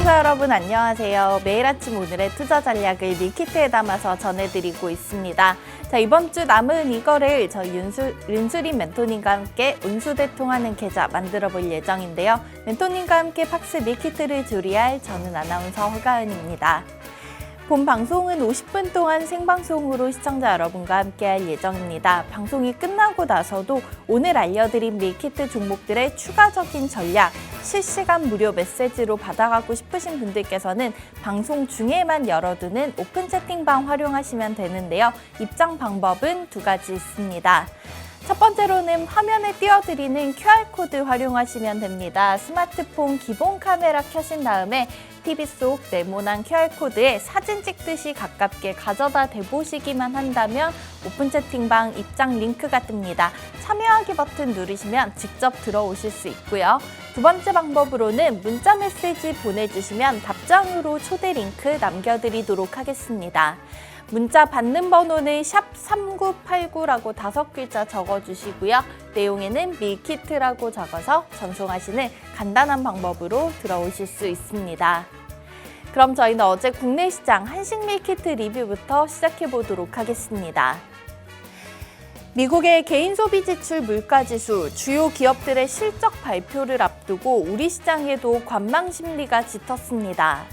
시청자 여러분 안녕하세요. 매일 아침 오늘의 투자 전략을 밀키트에 담아서 전해드리고 있습니다. 자, 이번 주 남은 이거를 저희 윤수린 멘토님과 함께 운수대통하는 계좌 만들어 볼 예정인데요. 멘토님과 함께 팍스 밀키트를 조리할 저는 아나운서 허가은입니다. 본 방송은 50분 동안 생방송으로 시청자 여러분과 함께할 예정입니다. 방송이 끝나고 나서도 오늘 알려드린 밀키트 종목들의 추가적인 전략, 실시간 무료 메시지로 받아가고 싶으신 분들께서는 방송 중에만 열어두는 오픈 채팅방 활용하시면 되는데요. 입장 방법은 두 가지 있습니다. 첫 번째로는 화면에 띄워드리는 QR코드 활용하시면 됩니다. 스마트폰 기본 카메라 켜신 다음에 TV 속 네모난 QR코드에 사진 찍듯이 가깝게 가져다 대보시기만 한다면 오픈 채팅방 입장 링크가 뜹니다. 참여하기 버튼 누르시면 직접 들어오실 수 있고요. 두 번째 방법으로는 문자 메시지 보내주시면 답장으로 초대 링크 남겨드리도록 하겠습니다. 문자 받는 번호는 샵 3989라고 5글자 적어주시고요. 내용에는 밀키트라고 적어서 전송하시는 간단한 방법으로 들어오실 수 있습니다. 그럼 저희는 어제 국내 시장 한식 밀키트 리뷰부터 시작해 보도록 하겠습니다. 미국의 개인 소비 지출 물가지수, 주요 기업들의 실적 발표를 앞두고 우리 시장에도 관망 심리가 짙었습니다.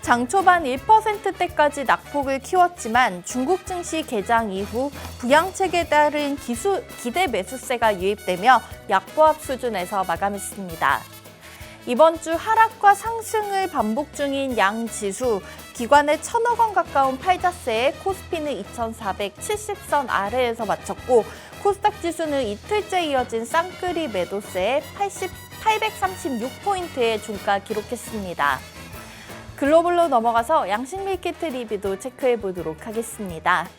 장 초반 1%대까지 낙폭을 키웠지만 중국 증시 개장 이후 부양책에 따른 기대 매수세가 유입되며 약보합 수준에서 마감했습니다. 이번 주 하락과 상승을 반복 중인 양지수, 기관의 1,000억 원 가까운 팔자세에 코스피는 2,470선 아래에서 마쳤고 코스닥 지수는 이틀째 이어진 쌍끌이 매도세에 836포인트의 종가 기록했습니다. 글로벌로 넘어가서 양식 밀키트 리뷰도 체크해 보도록 하겠습니다.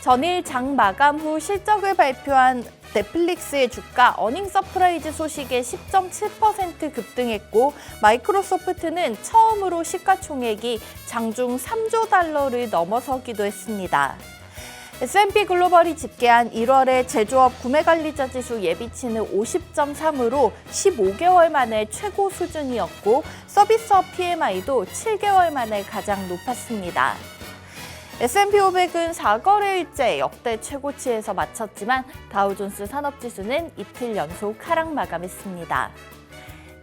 전일 장 마감 후 실적을 발표한 넷플릭스의 주가 어닝 서프라이즈 소식에 10.7% 급등했고 마이크로소프트는 처음으로 시가총액이 장중 3조 달러를 넘어서기도 했습니다. S&P 글로벌이 집계한 1월의 제조업 구매관리자 지수 예비치는 50.3으로 15개월 만에 최고 수준이었고 서비스업 PMI도 7개월 만에 가장 높았습니다. S&P 500은 4거래일째 역대 최고치에서 마쳤지만 다우존스 산업지수는 이틀 연속 하락 마감했습니다.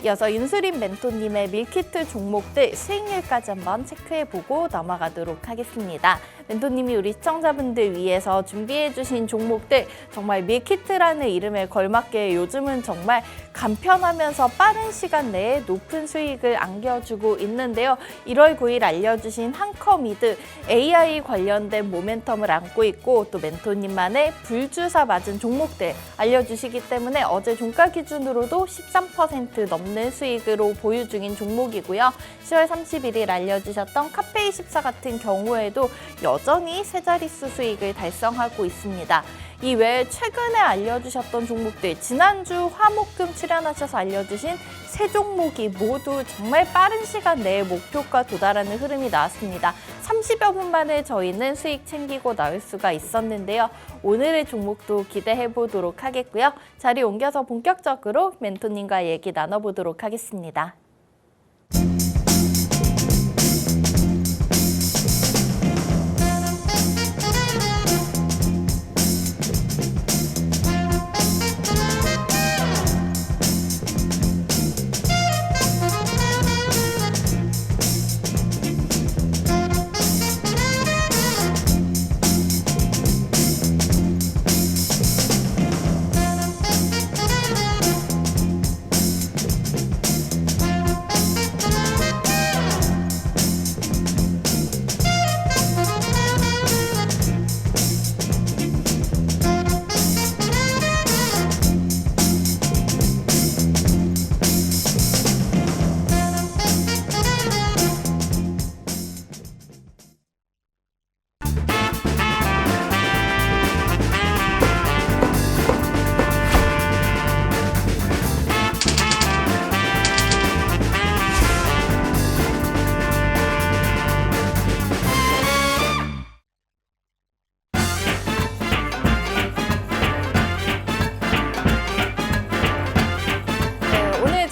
이어서 윤수린 멘토님의 밀키트 종목들 수익률까지 한번 체크해보고 넘어가도록 하겠습니다. 멘토님이 우리 시청자분들 위해서 준비해주신 종목들 정말 밀키트라는 이름에 걸맞게 요즘은 정말 간편하면서 빠른 시간 내에 높은 수익을 안겨주고 있는데요. 1월 9일 알려주신 한커미드 AI 관련된 모멘텀을 안고 있고 또 멘토님만의 불주사 맞은 종목들 알려주시기 때문에 어제 종가 기준으로도 13% 넘는 수익으로 보유 중인 종목이고요. 10월 31일 알려주셨던 카페24 같은 경우에도 여전히 세 자릿수 수익을 달성하고 있습니다. 이외에 최근에 알려주셨던 종목들, 지난주 화목금 출연하셔서 알려주신 세 종목이 모두 정말 빠른 시간 내에 목표가 도달하는 흐름이 나왔습니다. 30여 분 만에 저희는 수익 챙기고 나올 수가 있었는데요. 오늘의 종목도 기대해 보도록 하겠고요. 자리 옮겨서 본격적으로 멘토님과 얘기 나눠보도록 하겠습니다.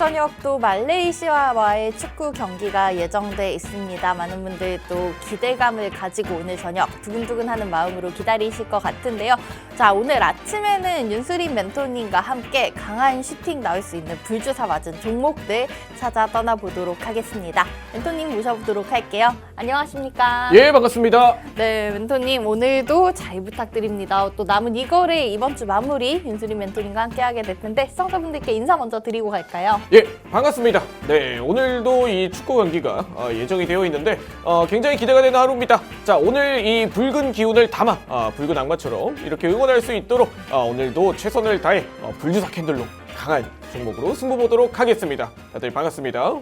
저녁 또 말레이시아와의 축구 경기가 예정돼 있습니다. 많은 분들 또 기대감을 가지고 오늘 저녁 두근두근하는 마음으로 기다리실 것 같은데요. 자, 오늘 아침에는 윤수린 멘토님과 함께 강한 슈팅 나올 수 있는 불주사 맞은 종목들 찾아 떠나보도록 하겠습니다. 멘토님 모셔보도록 할게요. 안녕하십니까? 예, 반갑습니다. 네, 멘토님 오늘도 잘 부탁드립니다. 또 남은 이거래 이번 주 마무리 윤수린 멘토님과 함께하게 될 텐데 시청자분들께 인사 먼저 드리고 갈까요? 예, 반갑습니다. 네, 오늘도 이 축구 경기가 예정이 되어 있는데 굉장히 기대가 되는 하루입니다. 자, 오늘 이 붉은 기운을 담아 붉은 악마처럼 이렇게 응원할 수 있도록 오늘도 최선을 다해 불주사 캔들로 강한 종목으로 승부 보도록 하겠습니다. 다들 반갑습니다.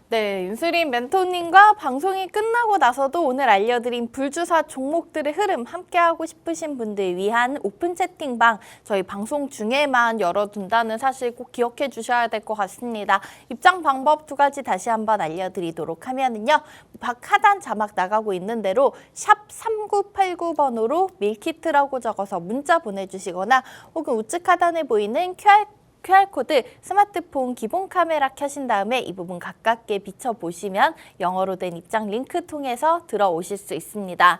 네, 윤수린 멘토님과 방송이 끝나고 나서도 오늘 알려드린 불주사 종목들의 흐름 함께하고 싶으신 분들 위한 오픈 채팅방 저희 방송 중에만 열어둔다는 사실 꼭 기억해 주셔야 될 것 같습니다. 입장 방법 두 가지 다시 한번 알려드리도록 하면은요. 하단 자막 나가고 있는 대로 샵 3989번으로 밀키트라고 적어서 문자 보내주시거나 혹은 우측 하단에 보이는 QR코드 스마트폰 기본 카메라 켜신 다음에 이 부분 가깝게 비춰보시면 영어로 된 입장 링크 통해서 들어오실 수 있습니다.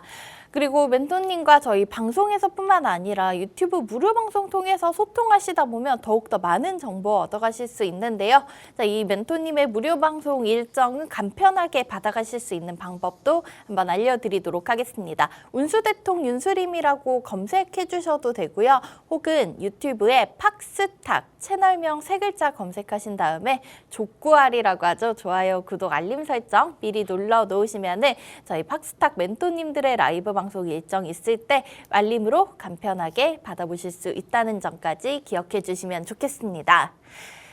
그리고 멘토님과 저희 방송에서뿐만 아니라 유튜브 무료 방송 통해서 소통하시다 보면 더욱더 많은 정보 얻어가실 수 있는데요. 자, 이 멘토님의 무료 방송 일정은 간편하게 받아가실 수 있는 방법도 한번 알려드리도록 하겠습니다. 운수대통 윤수림이라고 검색해 주셔도 되고요. 혹은 유튜브에 팍스탁 채널명 3글자 검색하신 다음에 족구알이라고 하죠. 좋아요, 구독, 알림 설정 미리 눌러 놓으시면 저희 팍스탁 멘토님들의 라이브 방송 일정 있을 때 알림으로 간편하게 받아보실 수 있다는 점까지 기억해 주시면 좋겠습니다.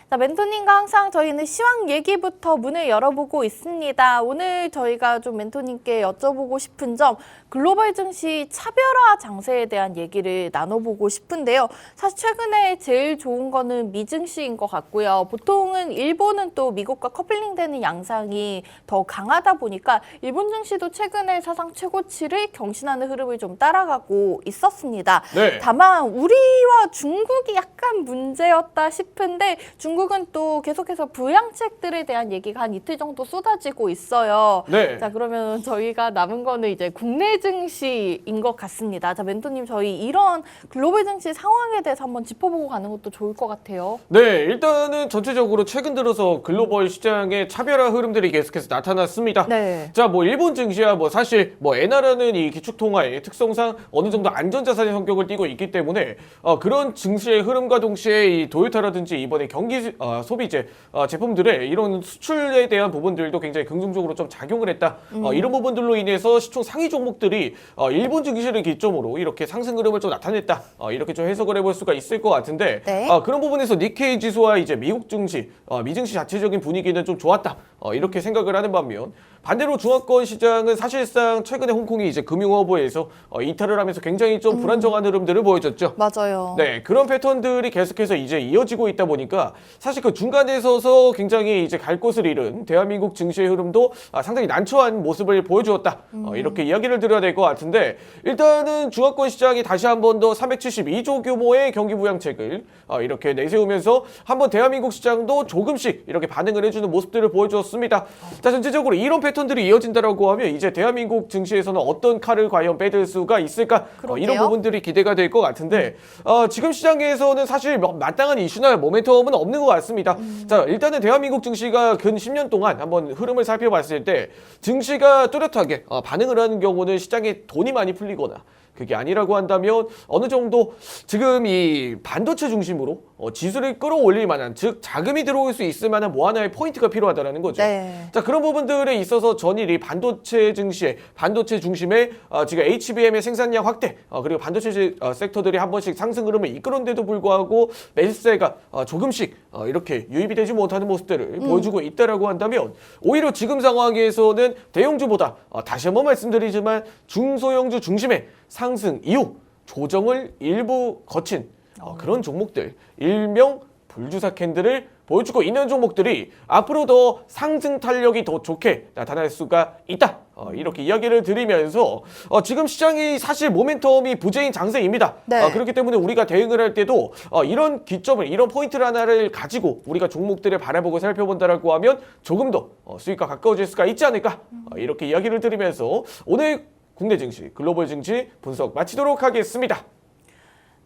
자, 멘토님과 항상 저희는 시황 얘기부터 문을 열어보고 있습니다. 오늘 저희가 좀 멘토님께 여쭤보고 싶은 점 글로벌 증시 차별화 장세에 대한 얘기를 나눠보고 싶은데요. 사실 최근에 제일 좋은 거는 미증시인 것 같고요. 보통은 일본은 또 미국과 커플링되는 양상이 더 강하다 보니까 일본 증시도 최근에 사상 최고치를 경신하는 흐름을 좀 따라가고 있었습니다. 네. 다만 우리와 중국이 약간 문제였다 싶은데 중국은 또 계속해서 부양책들에 대한 얘기가 한 이틀 정도 쏟아지고 있어요. 네. 자, 그러면 저희가 남은 거는 이제 국내 증시인 것 같습니다. 자, 멘토님 저희 이런 글로벌 증시 상황에 대해서 한번 짚어보고 가는 것도 좋을 것 같아요. 네, 일단은 전체적으로 최근 들어서 글로벌 시장의 차별화 흐름들이 계속해서 나타났습니다. 네. 자, 뭐 일본 증시야 뭐 사실 뭐 엔화라는 이 기축통화의 특성상 어느 정도 안전자산의 성격을 띠고 있기 때문에 그런 증시의 흐름과 동시에 이 도요타라든지 이번에 경기 소비재 제품들의 이런 수출에 대한 부분들도 굉장히 긍정적으로 좀 작용을 했다. 이런 부분들로 인해서 시총 상위 종목들이 일본 증시를 기점으로 이렇게 상승 흐름을 좀 나타냈다. 이렇게 좀 해석을 해볼 수가 있을 것 같은데 네. 그런 부분에서 니케이 지수와 이제 미국 증시, 미증시 자체적인 분위기는 좀 좋았다. 이렇게 생각을 하는 반면 반대로 중화권 시장은 사실상 최근에 홍콩이 이제 금융허브에서 이탈을 하면서 굉장히 좀 불안정한 흐름들을 보여줬죠. 맞아요. 네, 그런 패턴들이 계속해서 이제 이어지고 있다 보니까 사실 그 중간에 서서 굉장히 이제 갈 곳을 잃은 대한민국 증시의 흐름도 상당히 난처한 모습을 보여주었다. 이렇게 이야기를 드려야 될 것 같은데 일단은 중화권 시장이 다시 한 번 더 372조 규모의 경기 부양책을 이렇게 내세우면서 한번 대한민국 시장도 조금씩 이렇게 반응을 해주는 모습들을 보여주었습니다. 자, 전체적으로 이런 패턴들이 이어진다라고 하면 이제 대한민국 증시에서는 어떤 칼을 과연 빼들 수가 있을까? 이런 부분들이 기대가 될 것 같은데 지금 시장에서는 사실 마땅한 이슈나 모멘텀은 없는 것 같습니다. 자, 일단은 대한민국 증시가 근 10년 동안 한번 흐름을 살펴봤을 때 증시가 뚜렷하게 반응을 하는 경우는 시장에 돈이 많이 풀리거나 그게 아니라고 한다면 어느 정도 지금 이 반도체 중심으로 지수를 끌어올릴 만한, 즉 자금이 들어올 수 있을 만한 뭐 하나의 포인트가 필요하다라는 거죠. 네. 자, 그런 부분들에 있어서 전일이 반도체 증시에 반도체 중심의 지금 HBM의 생산량 확대 그리고 반도체 섹터들이 한 번씩 상승 흐름을 이끌었는데도 불구하고 매수세가 조금씩 이렇게 유입이 되지 못하는 모습들을 보여주고 있다라고 한다면 오히려 지금 상황에서는 대형주보다 다시 한번 말씀드리지만 중소형주 중심의 상승 이후 조정을 일부 거친 그런 종목들 일명 불주사 캔들을 보여주고 있는 종목들이 앞으로 더 상승 탄력이 더 좋게 나타날 수가 있다. 이렇게 이야기를 드리면서 지금 시장이 사실 모멘텀이 부재인 장세입니다. 네. 그렇기 때문에 우리가 대응을 할 때도 이런 기점을, 이런 포인트를 하나를 가지고 우리가 종목들을 바라보고 살펴본다라고 하면 조금 더 수익과 가까워질 수가 있지 않을까. 이렇게 이야기를 드리면서 오늘 국내 증시, 글로벌 증시 분석 마치도록 하겠습니다.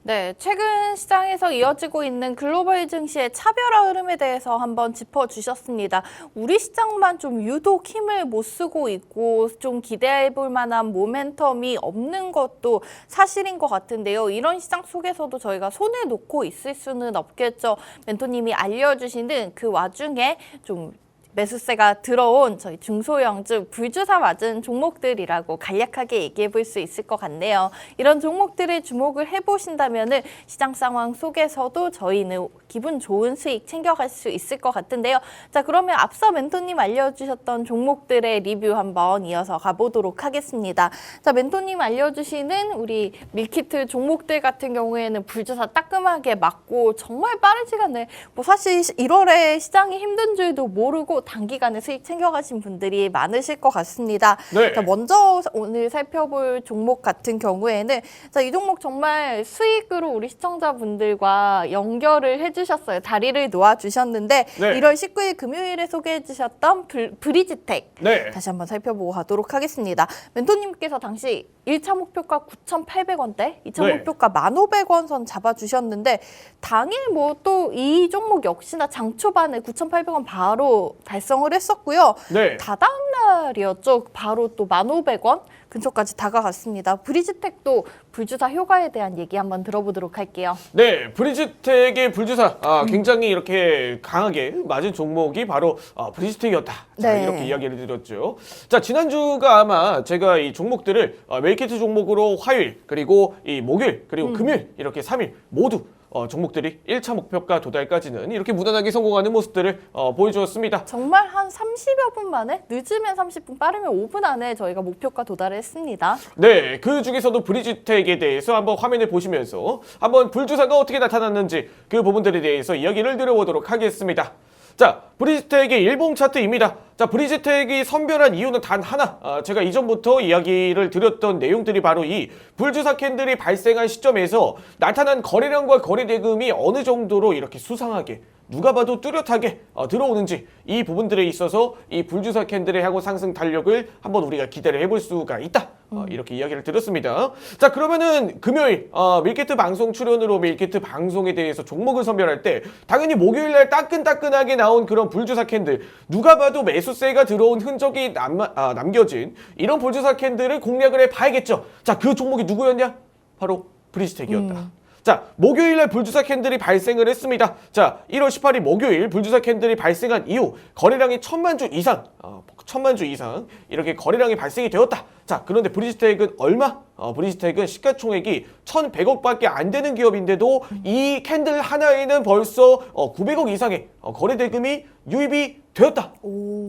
네, 최근 시장에서 이어지고 있는 글로벌 증시의 차별화 흐름에 대해서 한번 짚어주셨습니다. 우리 시장만 좀 유독 힘을 못 쓰고 있고 좀 기대해 볼 만한 모멘텀이 없는 것도 사실인 것 같은데요. 이런 시장 속에서도 저희가 손을 놓고 있을 수는 없겠죠. 멘토님이 알려주시는 그 와중에 좀 매수세가 들어온 저희 중소형주 불주사 맞은 종목들이라고 간략하게 얘기해 볼 수 있을 것 같네요. 이런 종목들을 주목을 해보신다면 시장 상황 속에서도 저희는 기분 좋은 수익 챙겨갈 수 있을 것 같은데요. 자, 그러면 앞서 멘토님 알려주셨던 종목들의 리뷰 한번 이어서 가보도록 하겠습니다. 자, 멘토님 알려주시는 우리 밀키트 종목들 같은 경우에는 불주사 따끔하게 맞고 정말 빠른 시간에 사실 1월에 시장이 힘든 줄도 모르고 단기간에 수익 챙겨가신 분들이 많으실 것 같습니다. 네. 자, 먼저 오늘 살펴볼 종목 같은 경우에는 자, 이 종목 정말 수익으로 우리 시청자분들과 연결을 해주셨어요. 다리를 놓아주셨는데 네. 1월 19일 금요일에 소개해주셨던 브리지텍 네. 다시 한번 살펴보고 가도록 하겠습니다. 멘토님께서 당시 1차 목표가 9,800원대, 2차 네. 목표가 1,500원 선 잡아주셨는데 당일 뭐 또 이 종목 역시나 장 초반에 9,800원 바로 달성을 했었고요. 네. 다다음 날이었죠. 바로 또 1,500원 근처까지 다가갔습니다. 브리지텍도 불주사 효과에 대한 얘기 한번 들어보도록 할게요. 네, 브리지텍의 불주사 굉장히 이렇게 강하게 맞은 종목이 바로 브리지텍이었다. 자, 네. 이렇게 이야기를 드렸죠. 자, 지난주가 아마 제가 이 종목들을 웨이키트 종목으로 화요일 그리고 이 목요일 그리고 금요일 이렇게 3일 모두 종목들이 1차 목표가 도달까지는 이렇게 무난하게 성공하는 모습들을 보여주었습니다. 정말 한 30여 분 만에, 늦으면 30분, 빠르면 5분 안에 저희가 목표가 도달을 했습니다. 네, 그 중에서도 브리지텍에 대해서 한번 화면을 보시면서 한번 불주사가 어떻게 나타났는지 그 부분들에 대해서 이야기를 드려보도록 하겠습니다. 자, 브리지텍의 일봉 차트입니다. 자, 브리지텍이 선별한 이유는 단 하나. 제가 이전부터 이야기를 드렸던 내용들이 바로 이 불주사 캔들이 발생한 시점에서 나타난 거래량과 거래 대금이 어느 정도로 이렇게 수상하게 누가 봐도 뚜렷하게 들어오는지 이 부분들에 있어서 이 불주사 캔들의 향후 상승 탄력을 한번 우리가 기대를 해볼 수가 있다. 이렇게 이야기를 드렸습니다. 자, 그러면은 금요일 밀키트 방송 출연으로 밀키트 방송에 대해서 종목을 선별할 때 당연히 목요일날 따끈따끈하게 나온 그런 불주사 캔들, 누가 봐도 매수세가 들어온 흔적이 남겨진 이런 불주사 캔들을 공략을 해봐야겠죠. 자, 그 종목이 누구였냐? 바로 브리지텍이었다. 자, 목요일날 불주사 캔들이 발생을 했습니다. 자, 1월 18일 목요일 불주사 캔들이 발생한 이후 거래량이 1,000만 주 이상, 1,000만 주 이상 이렇게 거래량이 발생이 되었다. 자, 그런데 브리지텍은 얼마? 브리지텍은 시가총액이 1,100억밖에 안 되는 기업인데도 이 캔들 하나에는 벌써 900억 이상의 거래 대금이 유입이 되었다.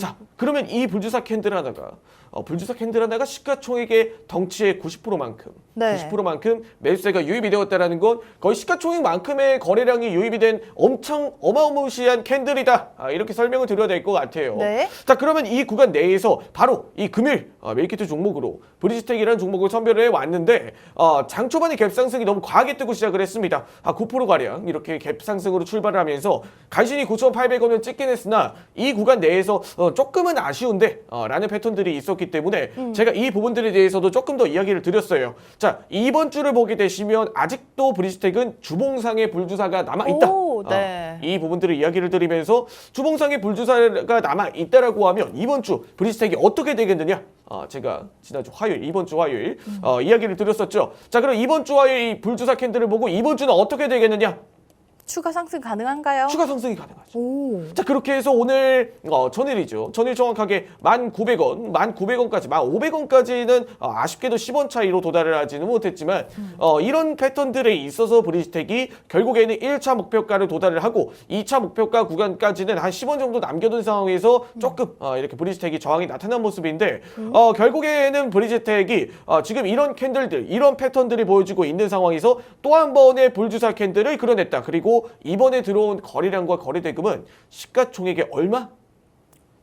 자, 그러면 이 불주사 캔들 하나가 시가총액의 덩치의 90%만큼 네. 90%만큼 매수세가 유입이 되었다라는 건 거의 시가총액만큼의 거래량이 유입이 된 엄청 어마어마시한 캔들이다. 이렇게 설명을 드려야 될 것 같아요. 네. 자, 그러면 이 구간 내에서 바로 이 금일 밀키트 종목으로 브리지텍이라는 종목을 선별을 해왔는데 장 초반에 갭상승이 너무 과하게 뜨고 시작을 했습니다. 9%가량 이렇게 갭상승으로 출발을 하면서 간신히 9,800원을 찍긴 했으나 이 구간 내에서 조금은 아쉬운데 라는 패턴들이 있었기 때문에 제가 이 부분들에 대해서도 조금 더 이야기를 드렸어요. 자, 이번 주를 보게 되시면 아직도 브리지텍은 주봉상의 불주사가 남아있다. 오, 네. 이 부분들을 이야기를 드리면서 주봉상의 불주사가 남아있다라고 하면 이번 주 브리지텍이 어떻게 되겠느냐? 제가 지난주 화요일, 이번 주 화요일 이야기를 드렸었죠. 자, 그럼 이번 주 화요일 이 불주사 캔들을 보고 이번 주는 어떻게 되겠느냐? 추가 상승 가능한가요? 추가 상승이 가능하죠. 오. 자, 그렇게 해서 오늘 전일이죠. 전일 정확하게 1,900원, 1,900원까지, 1,500원까지는 아쉽게도 10원 차이로 도달을 하지는 못했지만 이런 패턴들에 있어서 브리지텍이 결국에는 1차 목표가를 도달을 하고 2차 목표가 구간까지는 한 10원 정도 남겨둔 상황에서 조금 이렇게 브리지텍이 저항이 나타난 모습인데 결국에는 브리지텍이 지금 이런 캔들들, 이런 패턴들이 보여주고 있는 상황에서 또 한 번의 불주사 캔들을 그려냈다. 그리고 그리고 이번에 들어온 거래량과 거래 대금은 시가총액의 얼마?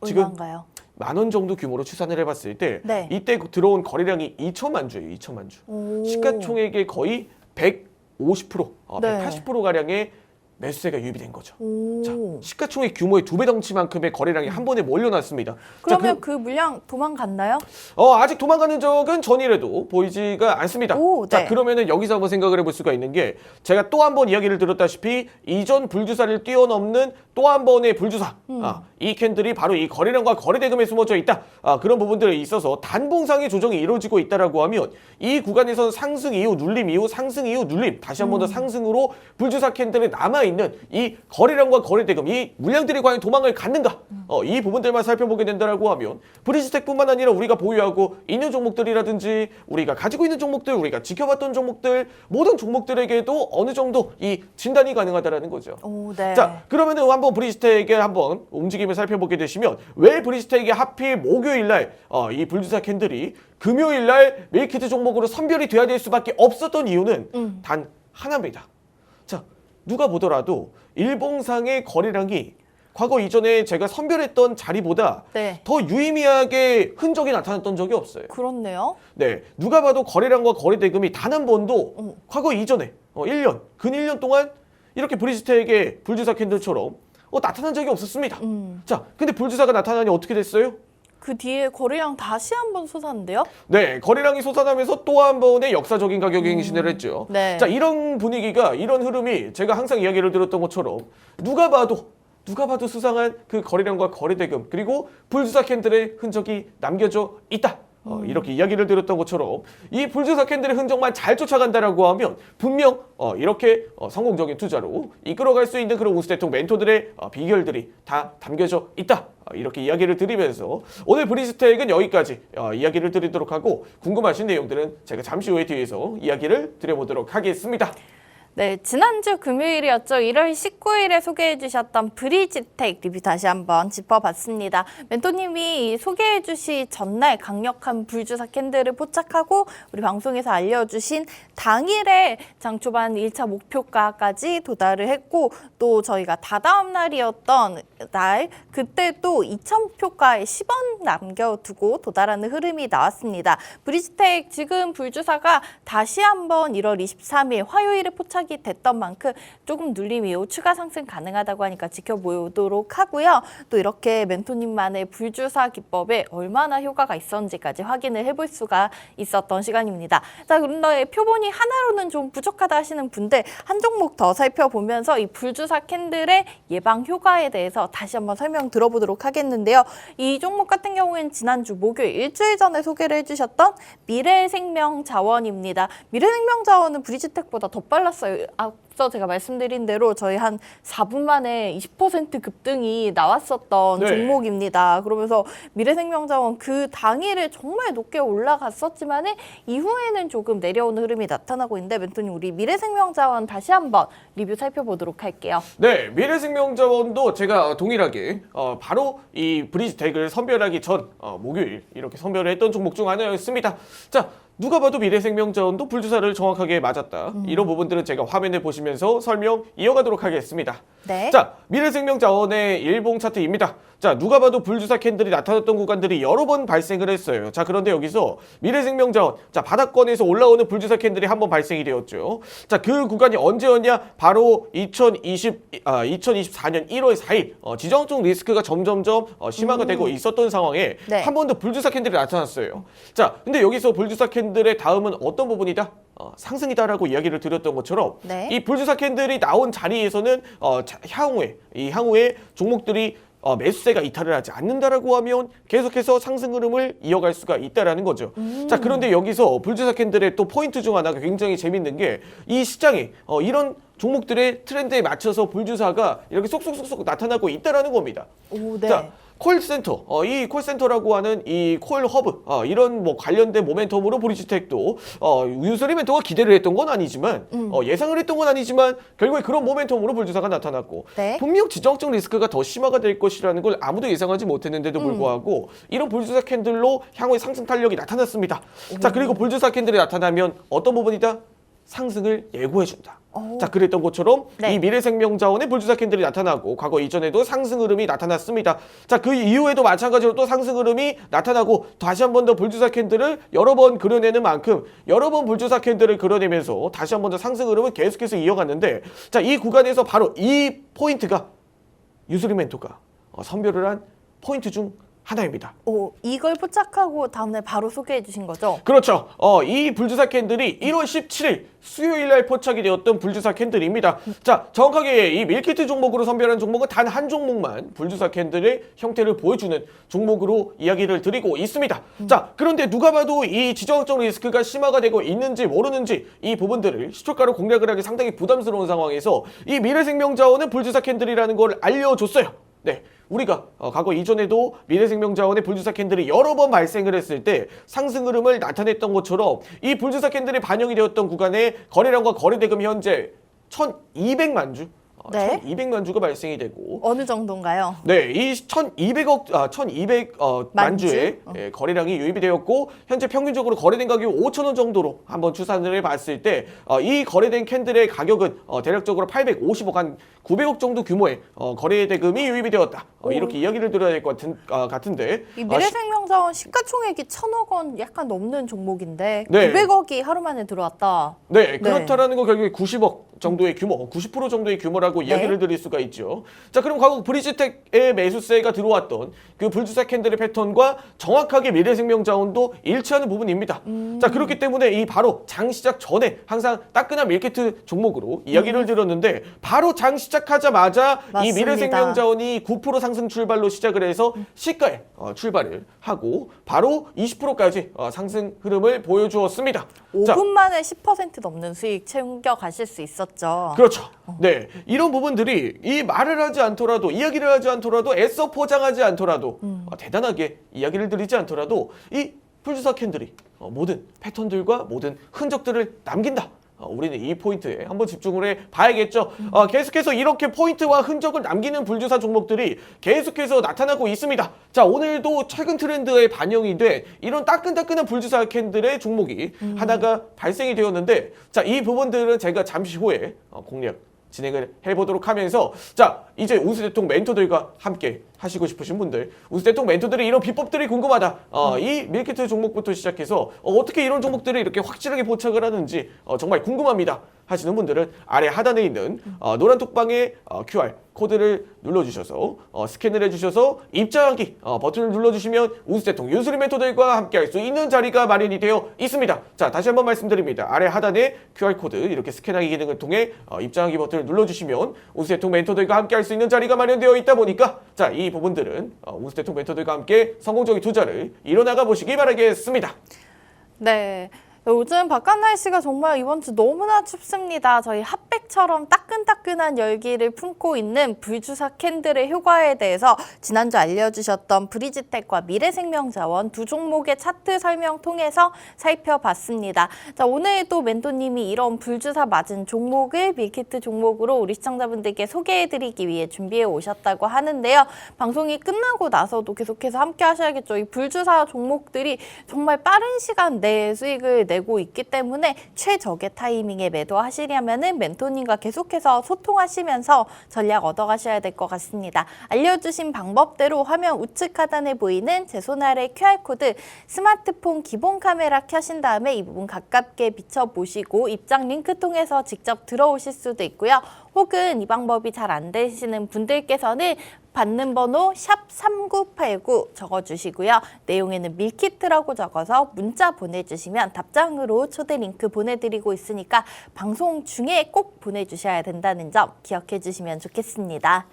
지금 얼마인가요? 10,000원 정도 규모로 추산을 해봤을 때 네. 이때 들어온 거래량이 2천만 주예요. 2천만 주. 오. 시가총액의 거의 150%, 네. 180%가량의 매수세가 유입이 된 거죠. 오. 자, 시가총액 규모의 2배 덩치만큼의 거래량이 한 번에 몰려났습니다. 그러면 그 물량 도망갔나요? 아직 도망가는 적은 전이라도 보이지가 않습니다. 오, 자, 네. 그러면은 여기서 한번 생각을 해볼 수가 있는 게 제가 또 한 번 이야기를 들었다시피 이전 불주사를 뛰어넘는 또 한 번의 불주사. 이 캔들이 바로 이 거래량과 거래 대금에 숨어져 있다. 그런 부분들에 있어서 단봉상의 조정이 이루어지고 있다라고 하면 이 구간에서 상승 이후 눌림 이후 상승 이후 눌림 다시 한 번 더 상승으로 불주사 캔들에 남아 있는 이 거래량과 거래 대금 이 물량들이 과연 도망을 갔는가? 이 부분들만 살펴보게 된다라고 하면 브리지텍뿐만 아니라 우리가 보유하고 있는 종목들이라든지 우리가 가지고 있는 종목들, 우리가 지켜봤던 종목들 모든 종목들에게도 어느 정도 이 진단이 가능하다라는 거죠. 오, 네. 자, 그러면은 한번 브리지텍의 한번 움직임을 살펴보게 되시면 왜 브리지텍이 하필 목요일 날 이 불주사 캔들이 금요일 날 밀키트 종목으로 선별이 돼야 될 수밖에 없었던 이유는 단 하나입니다. 자, 누가 보더라도 일봉상의 거래량이 과거 이전에 제가 선별했던 자리보다 네. 더 유의미하게 흔적이 나타났던 적이 없어요. 그렇네요. 네, 누가 봐도 거래량과 거래 대금이 단 한 번도 과거 이전에 1년, 근 1년 동안 이렇게 브리지텍의 불주사 캔들처럼 나타난 적이 없었습니다. 자, 근데 불주사가 나타나니 어떻게 됐어요? 그 뒤에 거래량 다시 한번 솟았는데요? 네, 거래량이 솟아나면서 또 한 번의 역사적인 가격 행진을 했죠. 네. 자, 이런 분위기가, 이런 흐름이 제가 항상 이야기를 들었던 것처럼 누가 봐도 수상한 그 거래량과 거래 대금 그리고 불주사 캔들의 흔적이 남겨져 있다. 이렇게 이야기를 드렸던 것처럼 이 불주사 캔들의 흔적만 잘 쫓아간다라고 하면 분명 이렇게 성공적인 투자로 이끌어갈 수 있는 그런 우수대통 멘토들의 비결들이 다 담겨져 있다. 이렇게 이야기를 드리면서 오늘 브리지텍은 여기까지 이야기를 드리도록 하고 궁금하신 내용들은 제가 잠시 후에 뒤에서 이야기를 드려보도록 하겠습니다. 네, 지난주 금요일이었죠. 1월 19일에 소개해 주셨던 브리지텍 리뷰 다시 한번 짚어봤습니다. 멘토님이 소개해 주시 전날 강력한 불주사 캔들을 포착하고 우리 방송에서 알려주신 당일에 장 초반 1차 목표가까지 도달을 했고 또 저희가 다다음 날이었던 날 그때 또 2차 목표가에 10원 남겨두고 도달하는 흐름이 나왔습니다. 브리지텍 지금 불주사가 다시 한번 1월 23일 화요일에 포착 이 됐던 만큼 조금 눌림 이후 추가 상승 가능하다고 하니까 지켜보도록 하고요. 또 이렇게 멘토님만의 불주사 기법에 얼마나 효과가 있었는지까지 확인을 해볼 수가 있었던 시간입니다. 자, 그런데 표본이 하나로는 좀 부족하다 하시는 분들 한 종목 더 살펴보면서 이 불주사 캔들의 예방 효과에 대해서 다시 한번 설명 들어보도록 하겠는데요. 이 종목 같은 경우에는 지난주 목요일 일주일 전에 소개를 해주셨던 미래생명자원입니다. 미래생명자원은 브리지텍보다 더 빨랐어요. 앞서 제가 말씀드린 대로 저희 한 4분 만에 20% 급등이 나왔었던 네. 종목입니다. 그러면서 미래생명자원 그 당일에 정말 높게 올라갔었지만 이후에는 조금 내려오는 흐름이 나타나고 있는데 멘토님 우리 미래생명자원 다시 한번 리뷰 살펴보도록 할게요. 네, 미래생명자원도 제가 동일하게 바로 이 브리지텍을 선별하기 전 목요일 이렇게 선별을 했던 종목 중 하나였습니다. 자, 누가 봐도 미래생명자원도 불주사를 정확하게 맞았다. 이런 부분들은 제가 화면을 보시면서 설명 이어가도록 하겠습니다. 네. 자, 미래생명자원의 일봉 차트입니다. 자, 누가 봐도 불주사 캔들이 나타났던 구간들이 여러 번 발생을 했어요. 자, 그런데 여기서 미래생명자원, 자, 바닥권에서 올라오는 불주사 캔들이 한 번 발생이 되었죠. 자, 그 구간이 언제였냐? 바로 2024년 1월 4일 지정학적 리스크가 점점점 심화가 되고 있었던 상황에 네. 한 번 더 불주사 캔들이 나타났어요. 자, 근데 여기서 불주사 캔들의 다음은 어떤 부분이다? 상승이다라고 이야기를 드렸던 것처럼 네. 이 불주사 캔들이 나온 자리에서는 향후에 종목들이 매수세가 이탈을 하지 않는다라고 하면 계속해서 상승 흐름을 이어갈 수가 있다라는 거죠. 자, 그런데 여기서 불주사 캔들의 또 포인트 중 하나가 굉장히 재밌는 게 이 시장에 이런 종목들의 트렌드에 맞춰서 불주사가 이렇게 쏙쏙쏙쏙 나타나고 있다라는 겁니다. 오, 네. 자, 콜센터, 이 콜센터라고 하는 이 콜 허브, 이런 뭐 관련된 모멘텀으로 브리지텍도 유수리 멘토가 기대를 했던 건 아니지만, 예상을 했던 건 아니지만, 결국에 그런 모멘텀으로 불주사가 나타났고, 네. 분명 지정학적 리스크가 더 심화가 될 것이라는 걸 아무도 예상하지 못했는데도 불구하고, 이런 불주사 캔들로 향후에 상승 탄력이 나타났습니다. 자, 그리고 불주사 캔들이 나타나면 어떤 부분이다? 상승을 예고해준다. 자, 그랬던 것처럼 네. 이 미래생명자원의 불주사 캔들이 나타나고 과거 이전에도 상승 흐름이 나타났습니다. 자, 그 이후에도 마찬가지로 또 상승 흐름이 나타나고 다시 한 번 더 불주사 캔들을 여러 번 그려내는 만큼 여러 번 불주사 캔들을 그려내면서 다시 한 번 더 상승 흐름을 계속해서 이어갔는데, 자, 이 구간에서 바로 이 포인트가 유수리 멘토가 선별을 한 포인트 중 하나입니다. 이걸 포착하고 다음날 바로 소개해 주신 거죠? 그렇죠. 이 불주사 캔들이 1월 17일 수요일 날 포착이 되었던 불주사 캔들입니다. 자, 정확하게 이 밀키트 종목으로 선별한 종목은 단 한 종목만 불주사 캔들의 형태를 보여주는 종목으로 이야기를 드리고 있습니다. 자, 그런데 누가 봐도 이 지정학적 리스크가 심화가 되고 있는지 모르는지 이 부분들을 시초가로 공략을 하기 상당히 부담스러운 상황에서 이 미래생명자원은 불주사 캔들이라는 걸 알려줬어요. 네, 우리가 과거 이전에도 미래생명자원의 불주사 캔들이 여러 번 발생을 했을 때 상승 흐름을 나타냈던 것처럼 이 불주사 캔들이 반영이 되었던 구간의 거래량과 거래대금 현재 1,200만 주, 네. 1,200만 주가 발생이 되고, 어느 정도인가요? 네, 이 1,200만 주의 거래량이 유입이 되었고, 현재 평균적으로 거래된 가격이 5,000원 정도로 한번 추산을 해봤을 때, 이 거래된 캔들의 가격은 대략적으로 850억, 한 900억 정도 규모의 거래 대금이 유입이 되었다. 이렇게 이야기를 드려야 될 것 같은데. 이 미래생명자원 시가총액이 1,000억 원 약간 넘는 종목인데 네. 900억이 하루 만에 들어왔다. 네, 그렇다라는 거 결국에 90억 정도의 규모, 90% 정도의 규모라고 이야기를 드릴 수가 있죠. 자, 그럼 과거 브리지텍의 매수세가 들어왔던 그 불주사 캔들의 패턴과 정확하게 미래생명자원도 일치하는 부분입니다. 자, 그렇기 때문에 이 바로 장 시작 전에 항상 따끈한 밀키트 종목으로 이야기를 드렸는데, 바로 장 시작하자마자 이 맞습니다. 미래생명자원이 9% 상승 출발로 시작을 해서 시가에 출발을 하고 바로 20%까지 상승 흐름을 보여주었습니다. 5분 만에 10% 넘는 수익 챙겨 가실 수 있었죠. 그렇죠. 네, 이런 부분들이 이 말을 하지 않더라도, 이야기를 하지 않더라도, 애써 포장하지 않더라도, 대단하게 이야기를 드리지 않더라도 이 불주사 캔들이 모든 패턴들과 모든 흔적들을 남긴다. 우리는 이 포인트에 한번 집중을 해 봐야겠죠. 계속해서 이렇게 포인트와 흔적을 남기는 불주사 종목들이 계속해서 나타나고 있습니다. 자, 오늘도 최근 트렌드에 반영이 된 이런 따끈따끈한 불주사 캔들의 종목이 하나가 발생이 되었는데, 자, 이 부분들은 제가 잠시 후에 공략 진행을 해보도록 하면서, 자, 이제 우수대통 멘토들과 함께 하시고 싶으신 분들, 우수대통 멘토들의 이런 비법들이 궁금하다. 이 밀키트 종목부터 시작해서 어떻게 이런 종목들을 이렇게 확실하게 포착을 하는지 정말 궁금합니다 하시는 분들은 아래 하단에 있는 노란 톡방의 QR 코드를 눌러주셔서 스캔을 해주셔서 입장하기 버튼을 눌러주시면 우수대통 유수리 멘토들과 함께 할 수 있는 자리가 마련이 되어 있습니다. 자, 다시 한번 말씀드립니다. 아래 하단에 QR 코드 이렇게 스캔하기 기능을 통해 입장하기 버튼을 눌러주시면 우수대통 멘토들과 함께 할 수 있는 자리가 마련되어 있다 보니까, 자, 이 부분들은 우수대통 멘토들과 함께 성공적인 투자를 이뤄나가 보시기 바라겠습니다. 네. 요즘 바깥 날씨가 정말 이번 주 너무나 춥습니다. 저희 핫팩처럼 따끈따끈한 열기를 품고 있는 불주사 캔들의 효과에 대해서 지난주 알려주셨던 브리지텍과 미래생명자원 두 종목의 차트 설명 통해서 살펴봤습니다. 자, 오늘 또 멘토님이 이런 불주사 맞은 종목을 밀키트 종목으로 우리 시청자분들께 소개해드리기 위해 준비해 오셨다고 하는데요. 방송이 끝나고 나서도 계속해서 함께 하셔야겠죠. 이 불주사 종목들이 정말 빠른 시간 내에 수익을 내고 있기 때문에 최적의 타이밍에 매도하시려면은 멘토님과 계속해서 소통하시면서 전략 얻어가셔야 될 것 같습니다. 알려주신 방법대로 화면 우측 하단에 보이는 제 손 아래 QR코드 스마트폰 기본 카메라 켜신 다음에 이 부분 가깝게 비춰보시고 입장 링크 통해서 직접 들어오실 수도 있고요. 혹은 이 방법이 잘 안 되시는 분들께서는 받는 번호 샵 3989 적어주시고요. 내용에는 밀키트라고 적어서 문자 보내주시면 답장으로 초대 링크 보내드리고 있으니까 방송 중에 꼭 보내주셔야 된다는 점 기억해 주시면 좋겠습니다.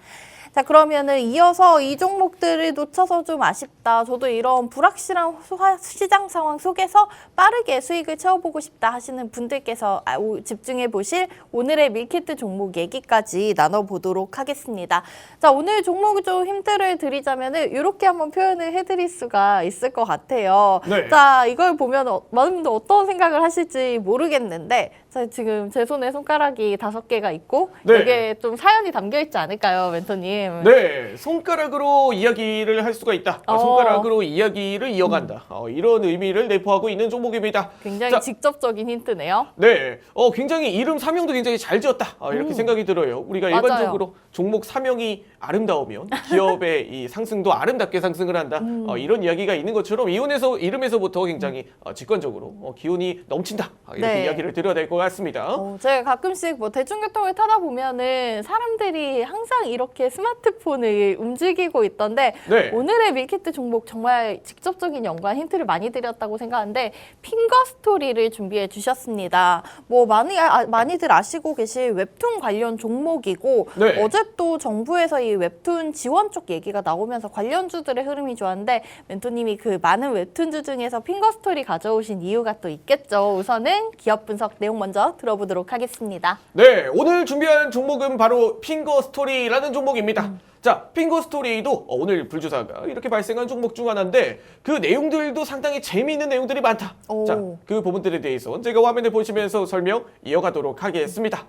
자, 그러면은 이어서 이 종목들을 놓쳐서 좀 아쉽다. 저도 이런 불확실한 시장 상황 속에서 빠르게 수익을 채워보고 싶다 하시는 분들께서 집중해 보실 오늘의 밀키트 종목 얘기까지 나눠보도록 하겠습니다. 자, 오늘 종목 좀 힌트를 드리자면은 이렇게 한번 표현을 해드릴 수가 있을 것 같아요. 네. 자, 이걸 보면 많은 분들 어떤 생각을 하실지 모르겠는데, 지금 제 손에 손가락이 5개가 있고 네. 이게 좀 사연이 담겨 있지 않을까요, 멘토님? 네, 손가락으로 이야기를 할 수가 있다. 손가락으로 이야기를 이어간다. 이런 의미를 내포하고 있는 종목입니다. 굉장히 자, 직접적인 힌트네요. 네, 굉장히 이름 사명도 굉장히 잘 지었다. 이렇게 생각이 들어요. 우리가 맞아요. 일반적으로 종목 사명이 아름다우면 기업의 이 상승도 아름답게 상승을 한다. 이런 이야기가 있는 것처럼 이름에서부터 굉장히 직관적으로 기운이 넘친다. 이렇게 네. 이야기를 드려야 될 것 같습니다. 제가 가끔씩 뭐 대중교통을 타다 보면은 사람들이 항상 이렇게 스마트폰을 움직이고 있던데 네. 오늘의 밀키트 종목 정말 직접적인 연관 힌트를 많이 드렸다고 생각하는데 핑거 스토리를 준비해 주셨습니다. 뭐 많이들 아시고 계실 웹툰 관련 종목이고 네. 어제 또 정부에서 이 웹툰 지원 쪽 얘기가 나오면서 관련주들의 흐름이 좋았는데 멘토님이 그 많은 웹툰주 중에서 핑거 스토리 가져오신 이유가 또 있겠죠. 우선은 기업 분석 내용 먼저 들어보도록 하겠습니다. 네, 오늘 준비한 종목은 바로 핑거 스토리라는 종목입니다. 자, 핑거 스토리도 오늘 불주사가 이렇게 발생한 종목 중 하나인데 그 내용들도 상당히 재미있는 내용들이 많다. 오. 자, 그 부분들에 대해서 제가 화면을 보시면서 설명 이어가도록 하겠습니다.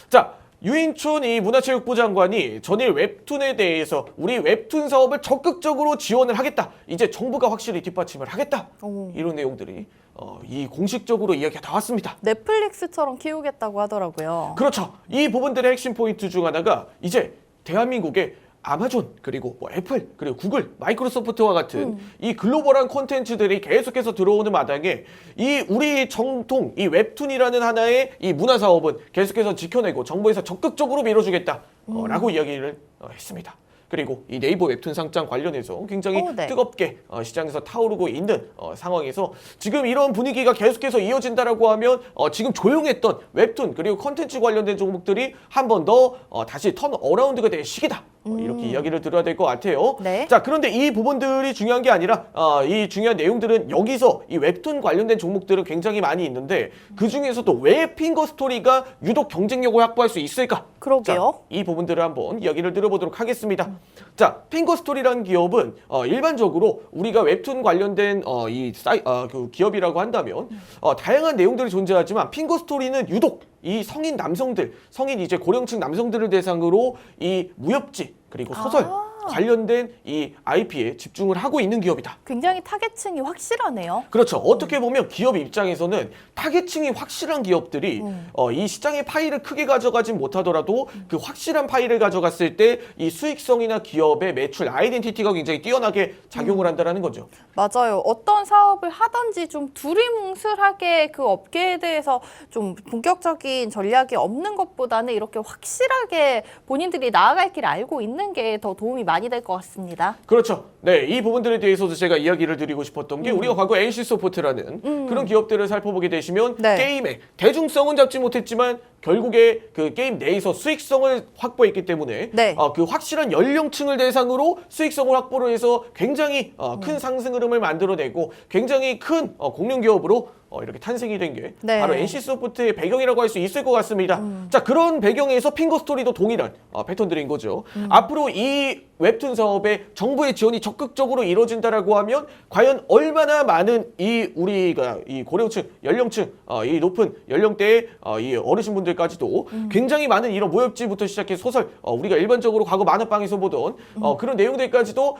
자, 유인촌 이 문화체육부 장관이 전일 웹툰에 대해서 우리 웹툰 사업을 적극적으로 지원을 하겠다. 이제 정부가 확실히 뒷받침을 하겠다. 오. 이런 내용들이 이 공식적으로 이야기가 나왔습니다. 넷플릭스처럼 키우겠다고 하더라고요. 그렇죠. 이 부분들의 핵심 포인트 중 하나가 이제 대한민국의 아마존 그리고 뭐 애플 그리고 구글 마이크로소프트와 같은 이 글로벌한 콘텐츠들이 계속해서 들어오는 마당에 이 우리 정통 이 웹툰이라는 하나의 이 문화 사업은 계속해서 지켜내고 정부에서 적극적으로 밀어주겠다라고 이야기를 했습니다. 그리고 이 네이버 웹툰 상장 관련해서 굉장히 네. 뜨겁게 시장에서 타오르고 있는 상황에서 지금 이런 분위기가 계속해서 이어진다라고 하면 지금 조용했던 웹툰 그리고 컨텐츠 관련된 종목들이 한 번 더 다시 턴 어라운드가 될 시기다. 이렇게 이야기를 들어야 될 것 같아요. 네. 자, 그런데 이 부분들이 중요한 게 아니라 이 중요한 내용들은 여기서 이 웹툰 관련된 종목들은 굉장히 많이 있는데 그 중에서도 왜 핑거 스토리가 유독 경쟁력을 확보할 수 있을까? 그러게요. 자, 이 부분들을 한번 이야기를 들어보도록 하겠습니다. 자, 핑거 스토리라는 기업은 일반적으로 우리가 웹툰 관련된 그 기업이라고 한다면 다양한 내용들이 존재하지만 핑거 스토리는 유독 이 성인 남성들, 성인 이제 고령층 남성들을 대상으로 이 무협지 그리고 소설 관련된 이 IP에 집중을 하고 있는 기업이다. 굉장히 타겟층이 확실하네요. 그렇죠. 어떻게 보면 기업 입장에서는 타겟층이 확실한 기업들이 이 시장의 파이를 크게 가져가진 못하더라도 그 확실한 파이를 가져갔을 때 이 수익성이나 기업의 매출 아이덴티티가 굉장히 뛰어나게 작용을 한다는 거죠. 맞아요. 어떤 사업을 하든지 좀 두리뭉술하게 그 업계에 대해서 좀 본격적인 전략이 없는 것보다는 이렇게 확실하게 본인들이 나아갈 길을 알고 있는 게 더 도움이 많이 될 것 같습니다. 그렇죠. 네, 이 부분들에 대해서도 제가 이야기를 드리고 싶었던 게 우리가 과거 NC소프트라는 그런 기업들을 살펴보게 되시면 네. 게임의 대중성은 잡지 못했지만 결국에 그 게임 내에서 수익성을 확보했기 때문에 네. 그 확실한 연령층을 대상으로 수익성을 확보를 해서 굉장히 큰 상승 흐름을 만들어내고 굉장히 큰 공룡 기업으로 이렇게 탄생이 된 게 네. 바로 NC소프트의 배경이라고 할 수 있을 것 같습니다. 자, 그런 배경에서 핑거스토리도 동일한 패턴들인 거죠. 앞으로 이 웹툰 사업에 정부의 지원이 적극적으로 이루어진다라고 하면 과연 얼마나 많은 이 우리가 이 고령층, 연령층, 이 높은 연령대의 이 어르신분들까지도 굉장히 많은 이런 무협지부터 시작해 소설, 우리가 일반적으로 과거 만화방에서 보던 그런 내용들까지도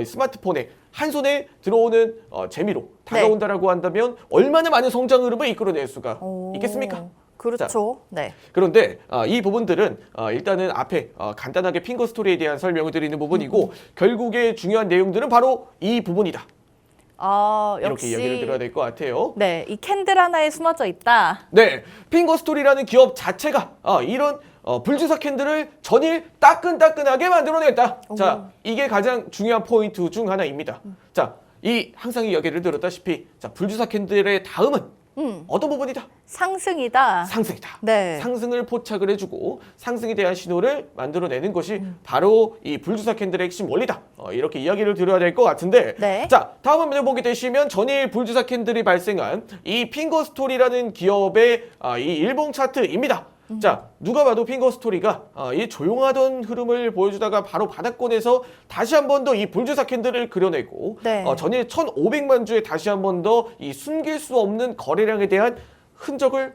스마트폰에 한 손에 들어오는 재미로 다가온다라고 한다면 얼마나 많은 성장 흐름을 이끌어낼 수가 있겠습니까? 그렇죠. 네. 그런데 이 부분들은 일단은 앞에 간단하게 핑거 스토리에 대한 설명을 드리는 부분이고 결국에 중요한 내용들은 바로 이 부분이다. 이렇게 역시 이야기를 들어야 될 것 같아요. 네, 이 캔들 하나에 숨어져 있다. 네, 핑거 스토리라는 기업 자체가 이런 불주사 캔들을 전일 따끈따끈하게 만들어냈다. 자, 이게 가장 중요한 포인트 중 하나입니다. 자, 이 항상 이야기를 들었다시피 자, 불주사 캔들의 다음은 어떤 부분이다? 상승이다. 상승이다. 네. 상승을 포착을 해주고 상승에 대한 신호를 만들어내는 것이 바로 이 불주사 캔들의 핵심 원리다. 이렇게 이야기를 드려야 될 것 같은데 네. 자, 다음 화면을 보게 되시면 전일 불주사 캔들이 발생한 이 핑거스토리라는 기업의 이 일봉 차트입니다. 자, 누가 봐도 핑거스토리가 이 조용하던 흐름을 보여주다가 바로 바닥권에서 다시 한 번 더 이 불주사 캔들을 그려내고 네. 전일 1,500만 주에 다시 한 번 더 이 숨길 수 없는 거래량에 대한 흔적을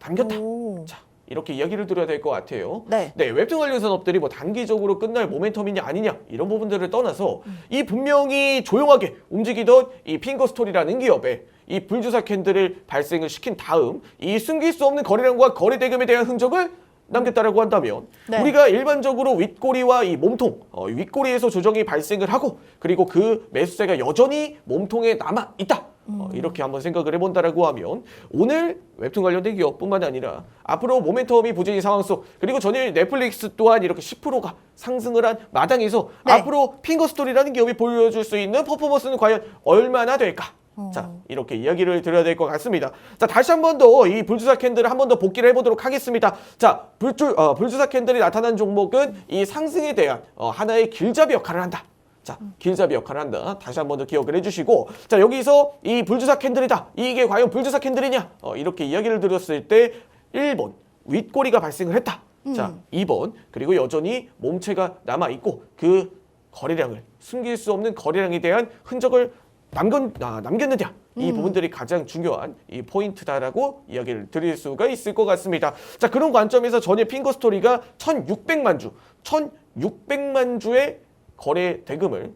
담겼다. 오. 자, 이렇게 이야기를 드려야 될 것 같아요. 네. 웹툰 관련 산업들이 뭐 단기적으로 끝날 모멘텀이냐 아니냐 이런 부분들을 떠나서 이 분명히 조용하게 움직이던 이 핑거스토리라는 기업에 이 불주사 캔들을 발생을 시킨 다음 이 숨길 수 없는 거래량과 거래 대금에 대한 흔적을 남겼다라고 한다면 네. 우리가 일반적으로 윗꼬리와 이 몸통, 윗꼬리에서 조정이 발생을 하고 그리고 그 매수세가 여전히 몸통에 남아 있다. 이렇게 한번 생각을 해본다라고 하면 오늘 웹툰 관련된 기업뿐만 아니라 앞으로 모멘텀이 부진의 상황 속 그리고 전일 넷플릭스 또한 이렇게 10%가 상승을 한 마당에서 네. 앞으로 핑거스토리라는 기업이 보여줄 수 있는 퍼포먼스는 과연 얼마나 될까? 자, 이렇게 이야기를 드려야 될 것 같습니다. 자, 다시 한 번 더 이 불주사 캔들을 한 번 더 복기를 해보도록 하겠습니다. 자, 불주사 캔들이 나타난 종목은 이 상승에 대한 하나의 길잡이 역할을 한다. 자, 길잡이 역할을 한다. 다시 한 번 더 기억을 해주시고, 자, 여기서 이 불주사 캔들이다. 이게 과연 불주사 캔들이냐? 이렇게 이야기를 드렸을 때 1번 윗꼬리가 발생을 했다. 자, 2번 그리고 여전히 몸체가 남아 있고 그 거래량을 숨길 수 없는 거래량에 대한 흔적을 남겼느냐 이 부분들이 가장 중요한 이 포인트다라고 이야기를 드릴 수가 있을 것 같습니다. 자, 그런 관점에서 전일 핑거스토리가 1600만 주의 거래 대금을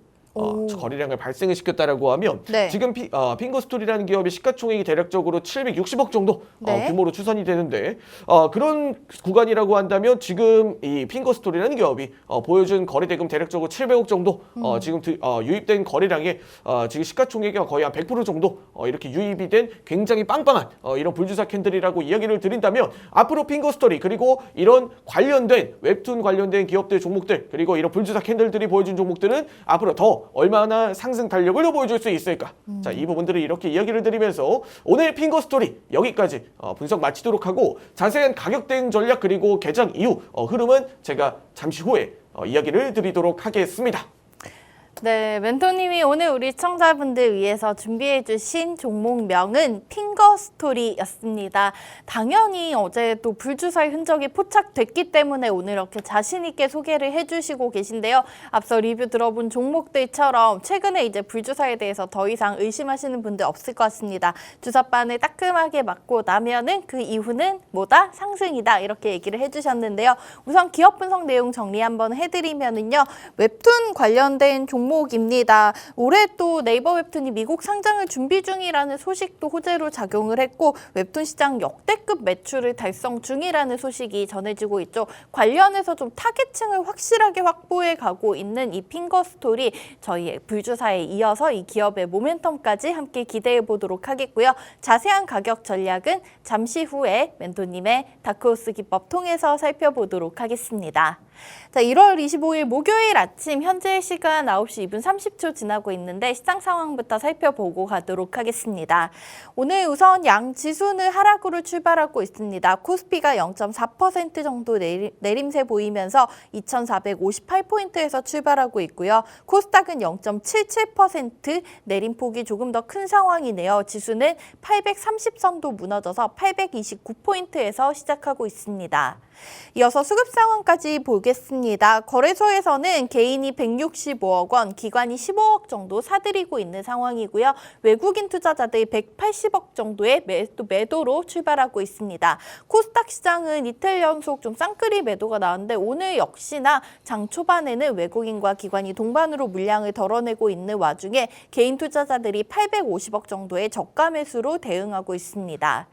거래량을 발생을 시켰다라고 하면 네. 지금 핑거스토리라는 기업의 시가총액이 대략적으로 760억 정도 네. 규모로 추산이 되는데 그런 구간이라고 한다면 지금 이 핑거스토리라는 기업이 보여준 거래 대금 대략적으로 700억 정도 지금 유입된 거래량의 지금 시가총액이 거의 한 100% 정도 이렇게 유입이 된 굉장히 빵빵한 이런 불주사 캔들이라고 이야기를 드린다면 앞으로 핑거스토리 그리고 이런 관련된 웹툰 관련된 기업들 종목들 그리고 이런 불주사 캔들들이 보여준 종목들은 앞으로 더 얼마나 상승 탄력을 더 보여줄 수 있을까? 자, 이 부분들을 이렇게 이야기를 드리면서 오늘 핑거스토리 여기까지 분석 마치도록 하고 자세한 가격 대응 전략 그리고 개장 이후 흐름은 제가 잠시 후에 이야기를 드리도록 하겠습니다. 네, 멘토님이 오늘 우리 시청자분들 위해서 준비해주신 종목명은 핑거스토리였습니다. 당연히 어제 또 불주사의 흔적이 포착됐기 때문에 오늘 이렇게 자신있게 소개를 해주시고 계신데요. 앞서 리뷰 들어본 종목들처럼 최근에 이제 불주사에 대해서 더 이상 의심하시는 분들 없을 것 같습니다. 주사바늘 따끔하게 맞고 나면은 그 이후는 뭐다? 상승이다. 이렇게 얘기를 해주셨는데요. 우선 기업 분석 내용 정리 한번 해드리면은요. 웹툰 관련된 종목입니다. 올해 또 네이버 웹툰이 미국 상장을 준비 중이라는 소식도 호재로 작용을 했고 웹툰 시장 역대급 매출을 달성 중이라는 소식이 전해지고 있죠. 관련해서 좀 타겟층을 확실하게 확보해 가고 있는 이 핑거스토리 저희의 불주사에 이어서 이 기업의 모멘텀까지 함께 기대해 보도록 하겠고요. 자세한 가격 전략은 잠시 후에 멘토님의 다크호스 기법 통해서 살펴보도록 하겠습니다. 자, 1월 25일 목요일 아침 현재 시간 9시 2분 30초 지나고 있는데 시장 상황부터 살펴보고 가도록 하겠습니다. 오늘 우선 양 지수는 하락으로 출발하고 있습니다. 코스피가 0.4% 정도 내림세 보이면서 2,458포인트에서 출발하고 있고요. 코스닥은 0.77% 내림폭이 조금 더 큰 상황이네요. 지수는 830선도 무너져서 829포인트에서 시작하고 있습니다. 이어서 수급 상황까지 보겠습니다. 거래소에서는 개인이 165억 원, 기관이 15억 정도 사들이고 있는 상황이고요. 외국인 투자자들이 180억 정도의 매도로 출발하고 있습니다. 코스닥 시장은 이틀 연속 좀 쌍끌이 매도가 나왔는데 오늘 역시나 장 초반에는 외국인과 기관이 동반으로 물량을 덜어내고 있는 와중에 개인 투자자들이 850억 정도의 저가 매수로 대응하고 있습니다.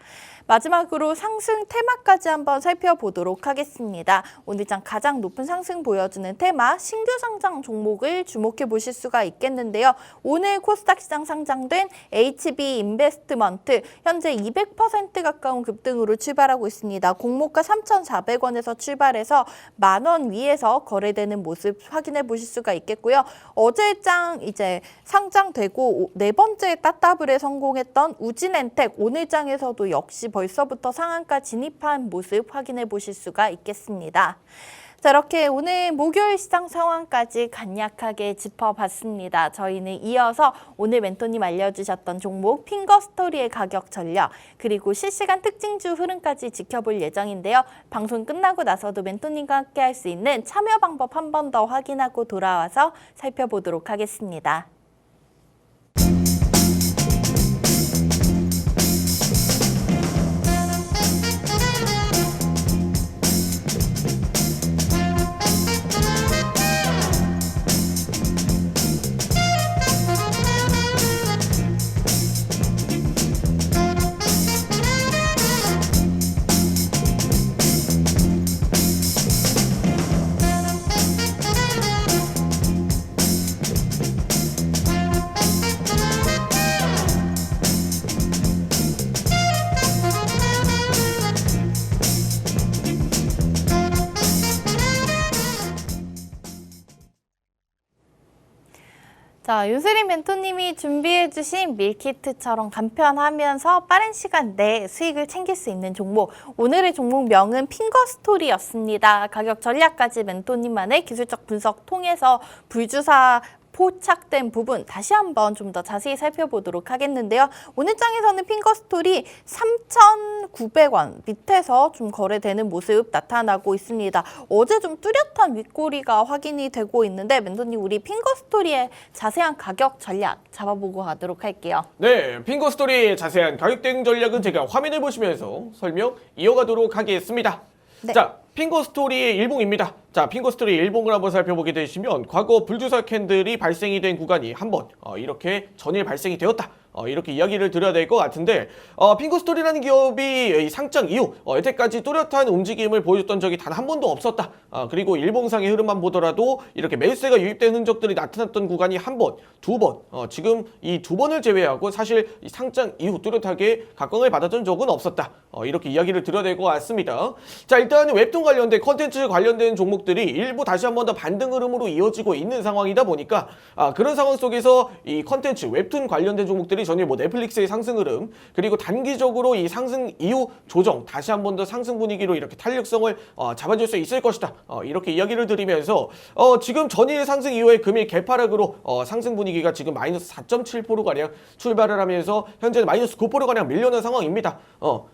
마지막으로 상승 테마까지 한번 살펴보도록 하겠습니다. 오늘장 가장 높은 상승 보여주는 테마, 신규 상장 종목을 주목해 보실 수가 있겠는데요. 오늘 코스닥 시장 상장된 HB 인베스트먼트, 현재 200% 가까운 급등으로 출발하고 있습니다. 공모가 3,400원에서 출발해서 10,000원 위에서 거래되는 모습 확인해 보실 수가 있겠고요. 어제장 이제 상장되고 네 번째 따따블에 성공했던 우진엔텍, 오늘장에서도 역시 벌써부터 상한가 진입한 모습 확인해 보실 수가 있겠습니다. 자, 이렇게 오늘 목요일 시장 상황까지 간략하게 짚어봤습니다. 저희는 이어서 오늘 멘토님 알려주셨던 종목 핑거스토리의 가격 전략 그리고 실시간 특징주 흐름까지 지켜볼 예정인데요. 방송 끝나고 나서도 멘토님과 함께 할 수 있는 참여 방법 한 번 더 확인하고 돌아와서 살펴보도록 하겠습니다. 자, 윤슬림 멘토님이 준비해주신 밀키트처럼 간편하면서 빠른 시간 내에 수익을 챙길 수 있는 종목. 오늘의 종목명은 핑거스토리였습니다. 가격 전략까지 멘토님만의 기술적 분석 통해서 불주사 포착된 부분 다시 한번 좀 더 자세히 살펴보도록 하겠는데요. 오늘 장에서는 핑거스토리 3,900원 밑에서 좀 거래되는 모습 나타나고 있습니다. 어제 좀 뚜렷한 윗꼬리가 확인이 되고 있는데 멘토님 우리 핑거스토리의 자세한 가격 전략 잡아보고 가도록 할게요. 네, 핑거스토리의 자세한 가격 대응 전략은 제가 화면을 보시면서 설명 이어가도록 하겠습니다. 네. 자, 핑거스토리의 일봉입니다. 자, 핑거스토리 일봉을 한번 살펴보게 되시면 과거 불주사 캔들이 발생이 된 구간이 한번 이렇게 전일 발생이 되었다. 이렇게 이야기를 드려야 될 것 같은데 핑거스토리라는 기업이 이 상장 이후 여태까지 뚜렷한 움직임을 보여줬던 적이 단 한 번도 없었다. 그리고 일봉상의 흐름만 보더라도 이렇게 매수세가 유입된 흔적들이 나타났던 구간이 한 번, 두 번, 지금 이 두 번을 제외하고 사실 이 상장 이후 뚜렷하게 각광을 받았던 적은 없었다. 이렇게 이야기를 드려야 될 것 같습니다. 자, 일단 웹툰 관련된 컨텐츠 관련된 종목들이 일부 다시 한 번 더 반등 흐름으로 이어지고 있는 상황이다 보니까 그런 상황 속에서 이 컨텐츠 웹툰 관련된 종목들이 전일 뭐 넷플릭스의 상승 흐름 그리고 단기적으로 이 상승 이후 조정 다시 한 번 더 상승 분위기로 이렇게 탄력성을 잡아줄 수 있을 것이다. 이렇게 이야기를 드리면서 지금 전일 상승 이후에 금일 개파락으로 상승 분위기가 지금 마이너스 4.7%가량 출발을 하면서 현재 마이너스 9%가량 밀려난 상황입니다.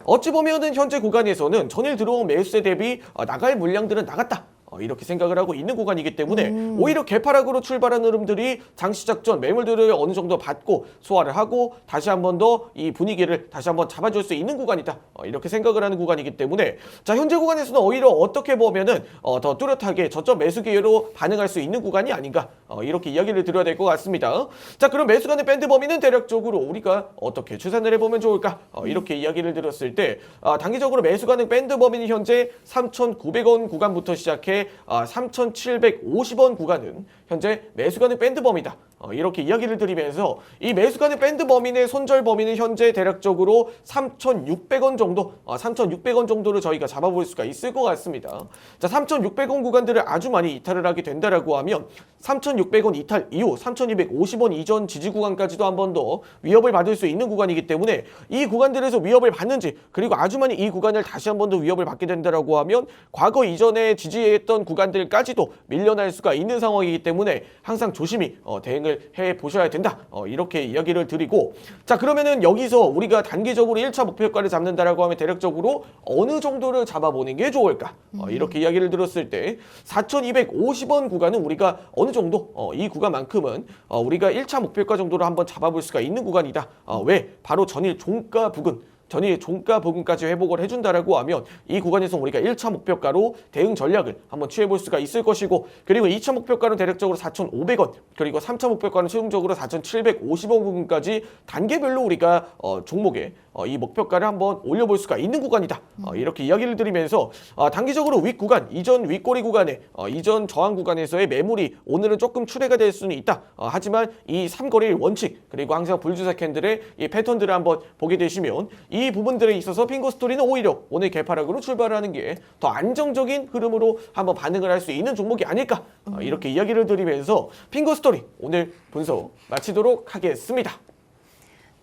어찌 보면은 현재 구간에서는 전일 들어온 매수세 대비 나갈 물량들은 나갔다. 이렇게 생각을 하고 있는 구간이기 때문에 오히려 개파락으로 출발한 흐름들이 장 시작 전 매물들을 어느 정도 받고 소화를 하고 다시 한 번 더 이 분위기를 다시 한번 잡아줄 수 있는 구간이다. 이렇게 생각을 하는 구간이기 때문에 자, 현재 구간에서는 오히려 어떻게 보면은 더 뚜렷하게 저점 매수 기회로 반응할 수 있는 구간이 아닌가 이렇게 이야기를 드려야 될 것 같습니다. 자, 그럼 매수 간의 밴드 범위는 대략적으로 우리가 어떻게 추산을 해보면 좋을까? 이렇게 이야기를 드렸을 때 단기적으로 매수 가능 밴드 범위는 현재 3,900원 구간부터 시작해 3,750원 구간은 현재 매수 가능 밴드 범위다. 이렇게 이야기를 드리면서 이 매수 가능 밴드 범위의 손절 범위는 현재 대략적으로 3,600원 정도, 3,600원 정도를 저희가 잡아볼 수가 있을 것 같습니다. 자, 3,600원 구간들을 아주 많이 이탈을 하게 된다라고 하면 3,600원 이탈 이후 3,250원 이전 지지 구간까지도 한 번 더 위협을 받을 수 있는 구간이기 때문에 이 구간들에서 위협을 받는지 그리고 아주 많이 이 구간을 다시 한 번 더 위협을 받게 된다라고 하면 과거 이전에 지지했던 구간들까지도 밀려날 수가 있는 상황이기 때문에 항상 조심히 대응을 해 보셔야 된다. 이렇게 이야기를 드리고 자, 그러면은 여기서 우리가 단기적으로 1차 목표가를 잡는다라고 하면 대략적으로 어느 정도를 잡아보는 게 좋을까? 이렇게 이야기를 들었을 때 4,250원 구간은 우리가 어느 정도 이 구간만큼은 우리가 1차 목표가 정도로 한번 잡아볼 수가 있는 구간이다. 왜? 바로 전일 종가 부근 전일 종가 부근까지 회복을 해준다라고 하면 이 구간에서 우리가 1차 목표가로 대응 전략을 한번 취해볼 수가 있을 것이고 그리고 2차 목표가는 대략적으로 4,500원 그리고 3차 목표가는 최종적으로 4,750원 부근까지 단계별로 우리가 종목에 이 목표가를 한번 올려볼 수가 있는 구간이다. 이렇게 이야기를 드리면서 단기적으로 윗구간, 이전 윗꼬리 구간에 이전 저항 구간에서의 매물이 오늘은 조금 출회가 될 수는 있다. 하지만 이 3거래일 원칙 그리고 항상 불주사 캔들의 이 패턴들을 한번 보게 되시면 이 부분들에 있어서 핑거스토리는 오히려 오늘 개파락으로 출발하는 게 더 안정적인 흐름으로 한번 반응을 할 수 있는 종목이 아닐까 이렇게 이야기를 드리면서 핑거스토리 오늘 분석 마치도록 하겠습니다.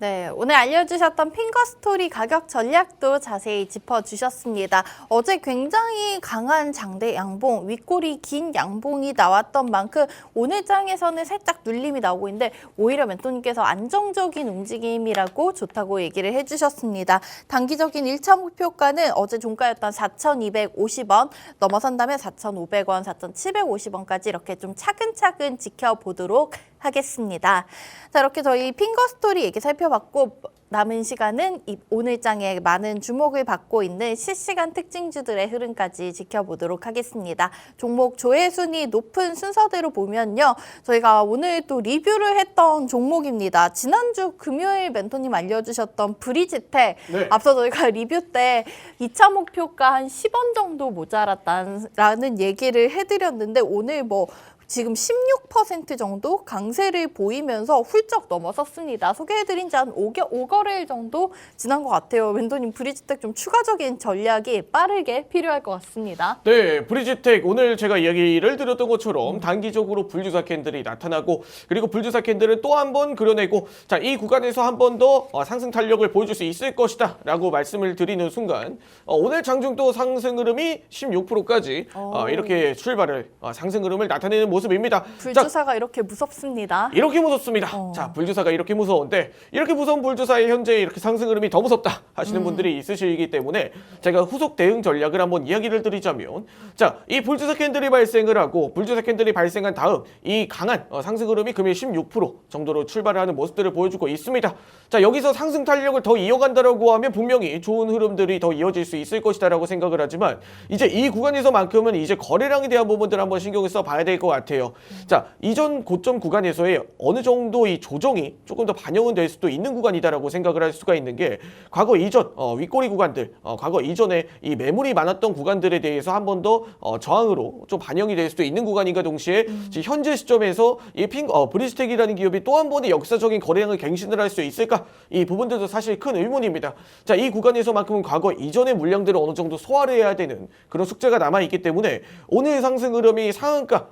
네, 오늘 알려주셨던 핑거스토리 가격 전략도 자세히 짚어주셨습니다. 어제 굉장히 강한 장대 양봉, 윗꼬리 긴 양봉이 나왔던 만큼 오늘 장에서는 살짝 눌림이 나오고 있는데 오히려 멘토님께서 안정적인 움직임이라고 좋다고 얘기를 해주셨습니다. 단기적인 1차 목표가는 어제 종가였던 4,250원 넘어선다면 4,500원, 4,750원까지 이렇게 좀 차근차근 지켜보도록 하겠습니다. 자, 이렇게 저희 핑거스토리 얘기 살펴봤고 남은 시간은 오늘 장에 많은 주목을 받고 있는 실시간 특징주들의 흐름까지 지켜보도록 하겠습니다. 종목 조회 순위 높은 순서대로 보면요. 저희가 오늘 또 리뷰를 했던 종목입니다. 지난주 금요일 멘토님 알려주셨던 브리지텍 네. 앞서 저희가 리뷰 때 2차 목표가 한 10원 정도 모자랐다는 얘기를 해드렸는데 오늘 뭐 지금 16% 정도 강세를 보이면서 훌쩍 넘어섰습니다. 소개해드린 지 한 5거래일 정도 지난 것 같아요. 멘토님 브리지텍 좀 추가적인 전략이 빠르게 필요할 것 같습니다. 네, 브리지텍 오늘 제가 이야기를 드렸던 것처럼 단기적으로 불주사 캔들이 나타나고 그리고 불주사 캔들을 또 한 번 그려내고 자, 이 구간에서 한 번 더 상승 탄력을 보여줄 수 있을 것이다 라고 말씀을 드리는 순간 오늘 장중도 상승 흐름이 16%까지 이렇게 출발을 상승 흐름을 나타내는 모습입니다. 불주사가 이렇게 무섭습니다. 이렇게 무섭습니다. 자, 불주사가 이렇게 무서운데 이렇게 무서운 불주사의 현재 이렇게 상승 흐름이 더 무섭다 하시는 분들이 있으시기 때문에 제가 후속 대응 전략을 한번 이야기를 드리자면 자, 이 불주사 캔들이 발생을 하고 불주사 캔들이 발생한 다음 이 강한 상승 흐름이 금일 16% 정도로 출발을 하는 모습들을 보여주고 있습니다. 자, 여기서 상승 탄력을 더 이어간다라고 하면 분명히 좋은 흐름들이 더 이어질 수 있을 것이다라고 생각을 하지만 이제 이 구간에서만큼은 이제 거래량에 대한 부분들 한번 신경을 써봐야 될 것 같아요. 자, 이전 고점 구간에서의 어느 정도 이 조정이 조금 더 반영은 될 수도 있는 구간이다라고 생각을 할 수가 있는 게 과거 이전 윗꼬리 구간들, 과거 이전에 이 매물이 많았던 구간들에 대해서 한 번 더 저항으로 좀 반영이 될 수도 있는 구간인가 동시에 지금 현재 시점에서 이 브리지텍이라는 기업이 또 한 번의 역사적인 거래량을 갱신을 할 수 있을까? 이 부분들도 사실 큰 의문입니다. 자, 이 구간에서만큼은 과거 이전의 물량들을 어느 정도 소화를 해야 되는 그런 숙제가 남아 있기 때문에 오늘 상승 흐름이 상한가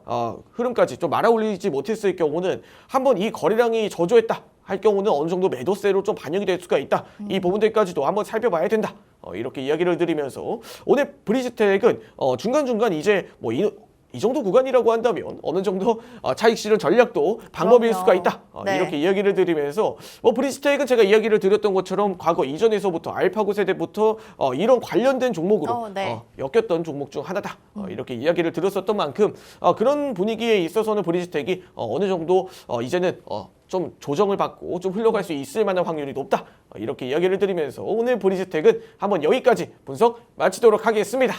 흐름까지 좀 말아올리지 못했을 경우는 한번 이 거래량이 저조했다 할 경우는 어느 정도 매도세로 좀 반영이 될 수가 있다. 이 부분들까지도 한번 살펴봐야 된다. 이렇게 이야기를 드리면서 오늘 브리지텍은 중간중간 이제 뭐 이 정도 구간이라고 한다면 어느 정도 차익 실현 전략도 방법일 그럼요. 수가 있다. 네. 이렇게 이야기를 드리면서 브리지텍은 제가 이야기를 드렸던 것처럼 과거 이전에서부터 알파고 세대부터 이런 관련된 종목으로 네. 엮였던 종목 중 하나다. 이렇게 이야기를 드렸었던 만큼 그런 분위기에 있어서는 브리지텍이 어느 정도 이제는 좀 조정을 받고 좀 흘러갈 수 있을 만한 확률이 높다. 이렇게 이야기를 드리면서 오늘 브리지텍은 한번 여기까지 분석 마치도록 하겠습니다.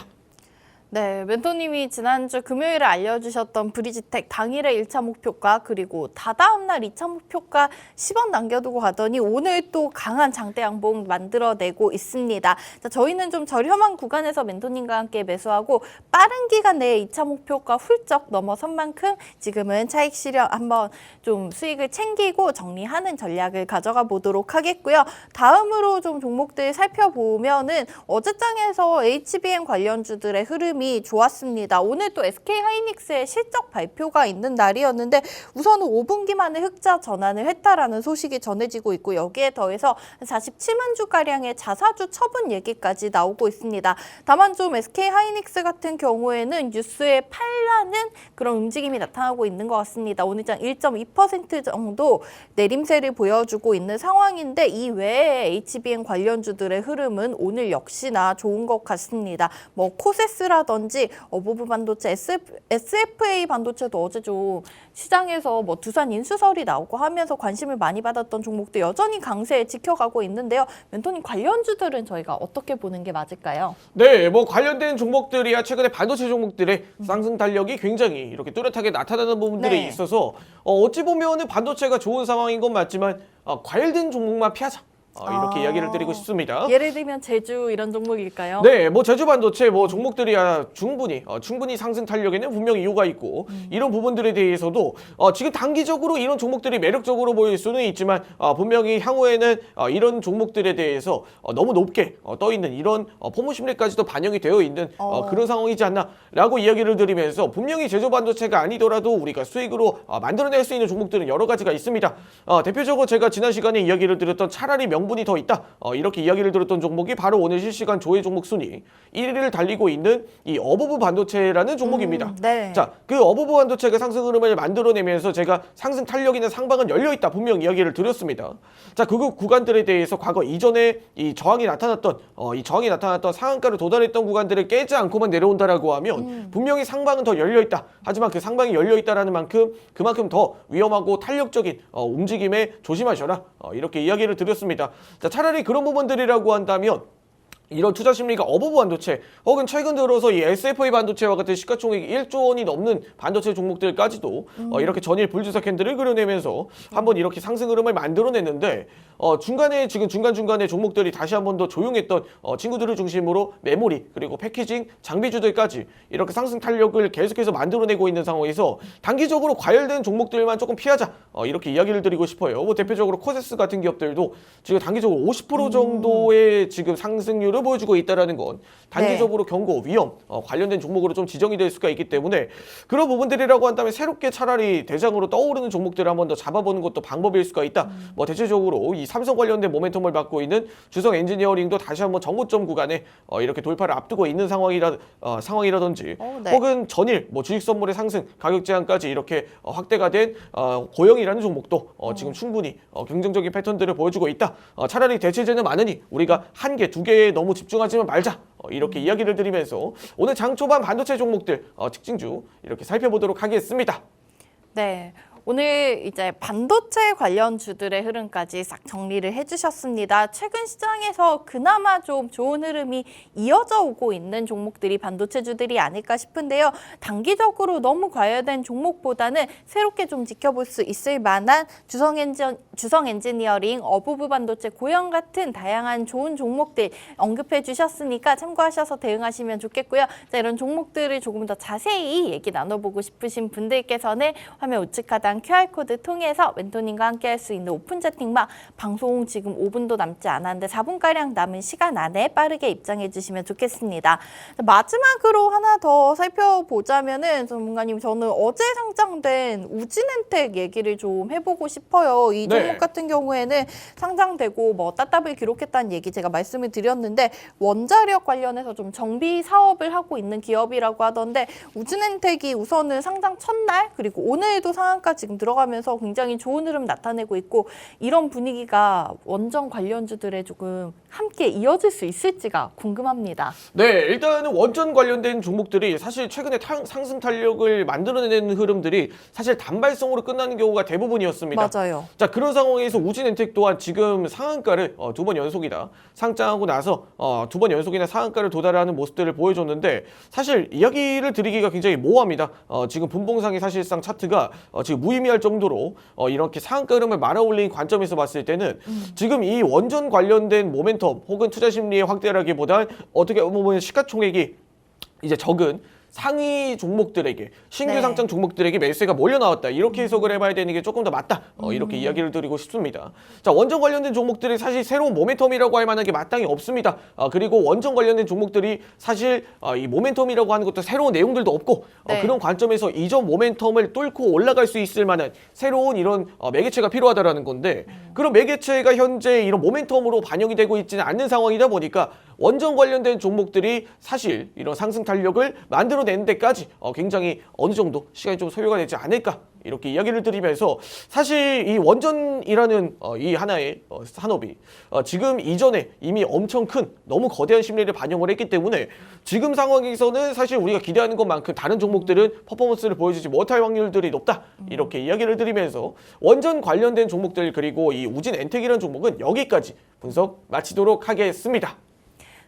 네, 멘토님이 지난주 금요일에 알려주셨던 브리지텍 당일의 1차 목표가 그리고 다다음 날 2차 목표가 10원 남겨두고 가더니 오늘 또 강한 장대 양봉 만들어내고 있습니다. 자, 저희는 좀 저렴한 구간에서 멘토님과 함께 매수하고 빠른 기간 내에 2차 목표가 훌쩍 넘어선 만큼 지금은 차익 실현 한번 좀 수익을 챙기고 정리하는 전략을 가져가 보도록 하겠고요. 다음으로 좀 종목들 살펴보면은 어제장에서 HBM 관련주들의 흐름이 좋았습니다. 오늘 또 SK하이닉스의 실적 발표가 있는 날이었는데 우선은 5분기 만에 흑자 전환을 했다라는 소식이 전해지고 있고 여기에 더해서 47만 주가량의 자사주 처분 얘기까지 나오고 있습니다. 다만 좀 SK하이닉스 같은 경우에는 뉴스에 팔라는 그런 움직임이 나타나고 있는 것 같습니다. 오늘 장 1.2% 정도 내림세를 보여주고 있는 상황인데 이 외에 HBM 관련주들의 흐름은 오늘 역시나 좋은 것 같습니다. 뭐 코세스라든지 어버브 반도체, SFA 반도체도 어제 좀 시장에서 뭐 두산 인수설이 나오고 하면서 관심을 많이 받았던 종목도 여전히 강세 지켜가고 있는데요. 멘토님 관련주들은 저희가 어떻게 보는 게 맞을까요? 네, 뭐 관련된 종목들이야 최근에 반도체 종목들의 상승 달력이 굉장히 이렇게 뚜렷하게 나타나는 부분들이 네. 있어서 어찌 보면은 반도체가 좋은 상황인 건 맞지만 과열된 종목만 피하자. 이렇게 이야기를 드리고 싶습니다. 예를 들면 제주 이런 종목일까요? 네, 뭐 제주 반도체 뭐 종목들이야 충분히 상승 탄력에는 분명히 이유가 있고 이런 부분들에 대해서도 지금 단기적으로 이런 종목들이 매력적으로 보일 수는 있지만 분명히 향후에는 이런 종목들에 대해서 너무 높게 떠 있는 이런 포모 심리까지도 반영이 되어 있는 그런 상황이지 않나라고 이야기를 드리면서 분명히 제주 반도체가 아니더라도 우리가 수익으로 만들어낼 수 있는 종목들은 여러 가지가 있습니다. 대표적으로 제가 지난 시간에 이야기를 드렸던 차라리 명분이 더 있다. 이렇게 이야기를 들었던 종목이 바로 오늘 실시간 조회 종목 순위 1위를 달리고 있는 이 어버브 반도체라는 종목입니다. 네. 자, 그 어버브 반도체가 상승 흐름을 만들어내면서 제가 상승 탄력이나 상방은 열려있다 분명 이야기를 드렸습니다. 자, 그 구간들에 대해서 과거 이전에 이 저항이 나타났던 상한가를 도달했던 구간들을 깨지 않고만 내려온다라고 하면 분명히 상방은 더 열려있다. 하지만 그 상방이 열려있다라는 만큼 그만큼 더 위험하고 탄력적인 움직임에 조심하셔라. 이렇게 이야기를 드렸습니다. 자, 차라리 그런 부분들이라고 한다면 이런 투자 심리가 어버브 반도체 혹은 최근 들어서 이 SFA 반도체와 같은 시가총액이 1조 원이 넘는 반도체 종목들까지도 이렇게 전일 불주사 캔들을 그려내면서 한번 이렇게 상승 흐름을 만들어냈는데 중간에 지금 중간중간에 종목들이 다시 한 번 더 조용했던 친구들을 중심으로 메모리 그리고 패키징 장비주들까지 이렇게 상승 탄력을 계속해서 만들어내고 있는 상황에서 단기적으로 과열된 종목들만 조금 피하자 이렇게 이야기를 드리고 싶어요. 뭐 대표적으로 코세스 같은 기업들도 지금 단기적으로 50% 정도의 지금 상승률을 보여주고 있다는 건 단기적으로 경고, 위험 관련된 종목으로 좀 지정이 될 수가 있기 때문에 그런 부분들이라고 한다면 새롭게 차라리 대장으로 떠오르는 종목들을 한 번 더 잡아보는 것도 방법일 수가 있다. 뭐 대체적으로 이 삼성 관련된 모멘텀을 받고 있는 주성 엔지니어링도 다시 한번 정고점 구간에 이렇게 돌파를 앞두고 있는 상황이라든지 네. 혹은 전일 뭐 주식 선물의 상승, 가격 제한까지 이렇게 확대가 된 고영이라는 종목도 지금 충분히 긍정적인 패턴들을 보여주고 있다. 차라리 대체제는 많으니 우리가 한 개, 두 개에 너무 집중하지만 말자. 이렇게 이야기를 드리면서 오늘 장 초반 반도체 종목들 특징주 이렇게 살펴보도록 하겠습니다. 네. 오늘 이제 반도체 관련 주들의 흐름까지 싹 정리를 해주셨습니다. 최근 시장에서 그나마 좀 좋은 흐름이 이어져 오고 있는 종목들이 반도체주들이 아닐까 싶은데요. 단기적으로 너무 과열된 종목보다는 새롭게 좀 지켜볼 수 있을 만한 주성 엔지니어링, 어부부 반도체, 고영 같은 다양한 좋은 종목들 언급해 주셨으니까 참고하셔서 대응하시면 좋겠고요. 자, 이런 종목들을 조금 더 자세히 얘기 나눠보고 싶으신 분들께서는 화면 우측 하단 QR코드 통해서 멘토님과 함께 할 수 있는 오픈 채팅방 방송 지금 5분도 남지 않았는데 4분가량 남은 시간 안에 빠르게 입장해 주시면 좋겠습니다. 마지막으로 하나 더 살펴보자면은 전문가님 저는 어제 상장된 우진엔텍 얘기를 좀 해보고 싶어요. 이 종목 네. 같은 경우에는 상장되고 뭐 따따블 기록했다는 얘기 제가 말씀을 드렸는데 원자력 관련해서 좀 정비 사업을 하고 있는 기업이라고 하던데 우진엔텍이 우선은 상장 첫날 그리고 오늘도 상한가 지금 들어가면서 굉장히 좋은 흐름 나타내고 있고 이런 분위기가 원전 관련주들에 조금 함께 이어질 수 있을지가 궁금합니다. 네, 일단은 원전 관련된 종목들이 사실 최근에 상승 탄력을 만들어내는 흐름들이 사실 단발성으로 끝나는 경우가 대부분이었습니다. 맞아요. 자, 그런 상황에서 우진엔텍 또한 지금 상한가를 두 번 연속이다 상장하고 나서 두 번 연속이나 상한가를 도달하는 모습들을 보여줬는데 사실 이야기를 드리기가 굉장히 모호합니다. 지금 분봉상의 사실상 차트가 지금 무의미할 정도로 이렇게 상한가 흐름을 말아올린 관점에서 봤을 때는 지금 이 원전 관련된 모멘텀 혹은 투자 심리의 확대라기보단 어떻게 보면 시가총액이 이제 적은 상위 종목들에게 신규 네. 상장 종목들에게 매수세가 몰려 나왔다 이렇게 해석을 해봐야 되는 게 조금 더 맞다 이렇게 이야기를 드리고 싶습니다. 자, 원전 관련된 종목들이 사실 새로운 모멘텀이라고 할 만한 게 마땅히 없습니다. 그리고 원전 관련된 종목들이 사실 이 모멘텀이라고 하는 것도 새로운 내용들도 없고 네. 그런 관점에서 이전 모멘텀을 뚫고 올라갈 수 있을 만한 새로운 이런 매개체가 필요하다라는 건데 그런 매개체가 현재 이런 모멘텀으로 반영이 되고 있지는 않는 상황이다 보니까 원전 관련된 종목들이 사실 이런 상승 탄력을 만들어내는 데까지 굉장히 어느 정도 시간이 좀 소요가 되지 않을까 이렇게 이야기를 드리면서 사실 이 원전이라는 이 하나의 산업이 지금 이전에 이미 엄청 큰 너무 거대한 심리를 반영을 했기 때문에 지금 상황에서는 사실 우리가 기대하는 것만큼 다른 종목들은 퍼포먼스를 보여주지 못할 확률들이 높다 이렇게 이야기를 드리면서 원전 관련된 종목들 그리고 이 우진엔텍이라는 종목은 여기까지 분석 마치도록 하겠습니다.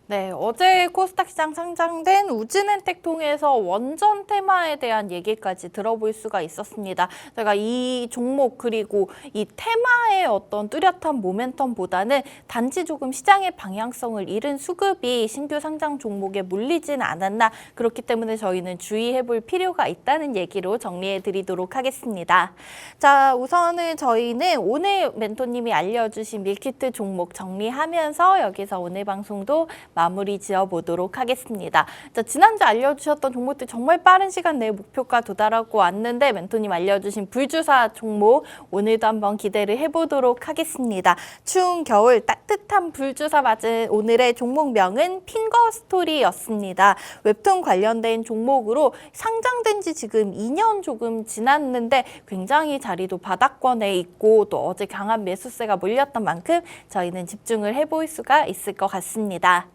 네, 어제 코스닥 시장 상장된 우진엔텍 통해서 원전 테마에 대한 얘기까지 들어볼 수가 있었습니다. 제가 이 종목 그리고 이 테마의 어떤 뚜렷한 모멘텀보다는 단지 조금 시장의 방향성을 잃은 수급이 신규 상장 종목에 몰리진 않았나 그렇기 때문에 저희는 주의해볼 필요가 있다는 얘기로 정리해 드리도록 하겠습니다. 자, 우선은 저희는 오늘 멘토님이 알려주신 밀키트 종목 정리하면서 여기서 오늘 방송도 마무리 지어보도록 하겠습니다. 자, 지난주 알려주셨던 종목들 정말 빠른 시간 내에 목표가 도달하고 왔는데 멘토님 알려주신 불주사 종목 오늘도 한번 기대를 해보도록 하겠습니다. 추운 겨울 따뜻한 불주사 맞은 오늘의 종목명은 핑거스토리였습니다. 웹툰 관련된 종목으로 상장된 지 지금 2년 조금 지났는데 굉장히 자리도 바닥권에 있고 또 어제 강한 매수세가 몰렸던 만큼 저희는 집중을 해볼 수가 있을 것 같습니다.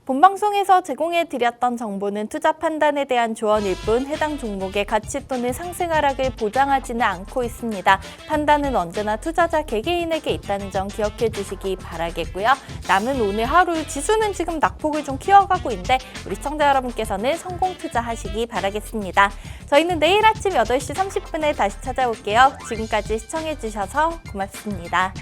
본방송에서 제공해드렸던 정보는 투자 판단에 대한 조언일 뿐 해당 종목의 가치 또는 상승 하락을 보장하지는 않고 있습니다. 판단은 언제나 투자자 개개인에게 있다는 점 기억해 주시기 바라겠고요. 남은 오늘 하루 지수는 지금 낙폭을 좀 키워가고 있는데 우리 시청자 여러분께서는 성공 투자하시기 바라겠습니다. 저희는 내일 아침 8시 30분에 다시 찾아올게요. 지금까지 시청해 주셔서 고맙습니다.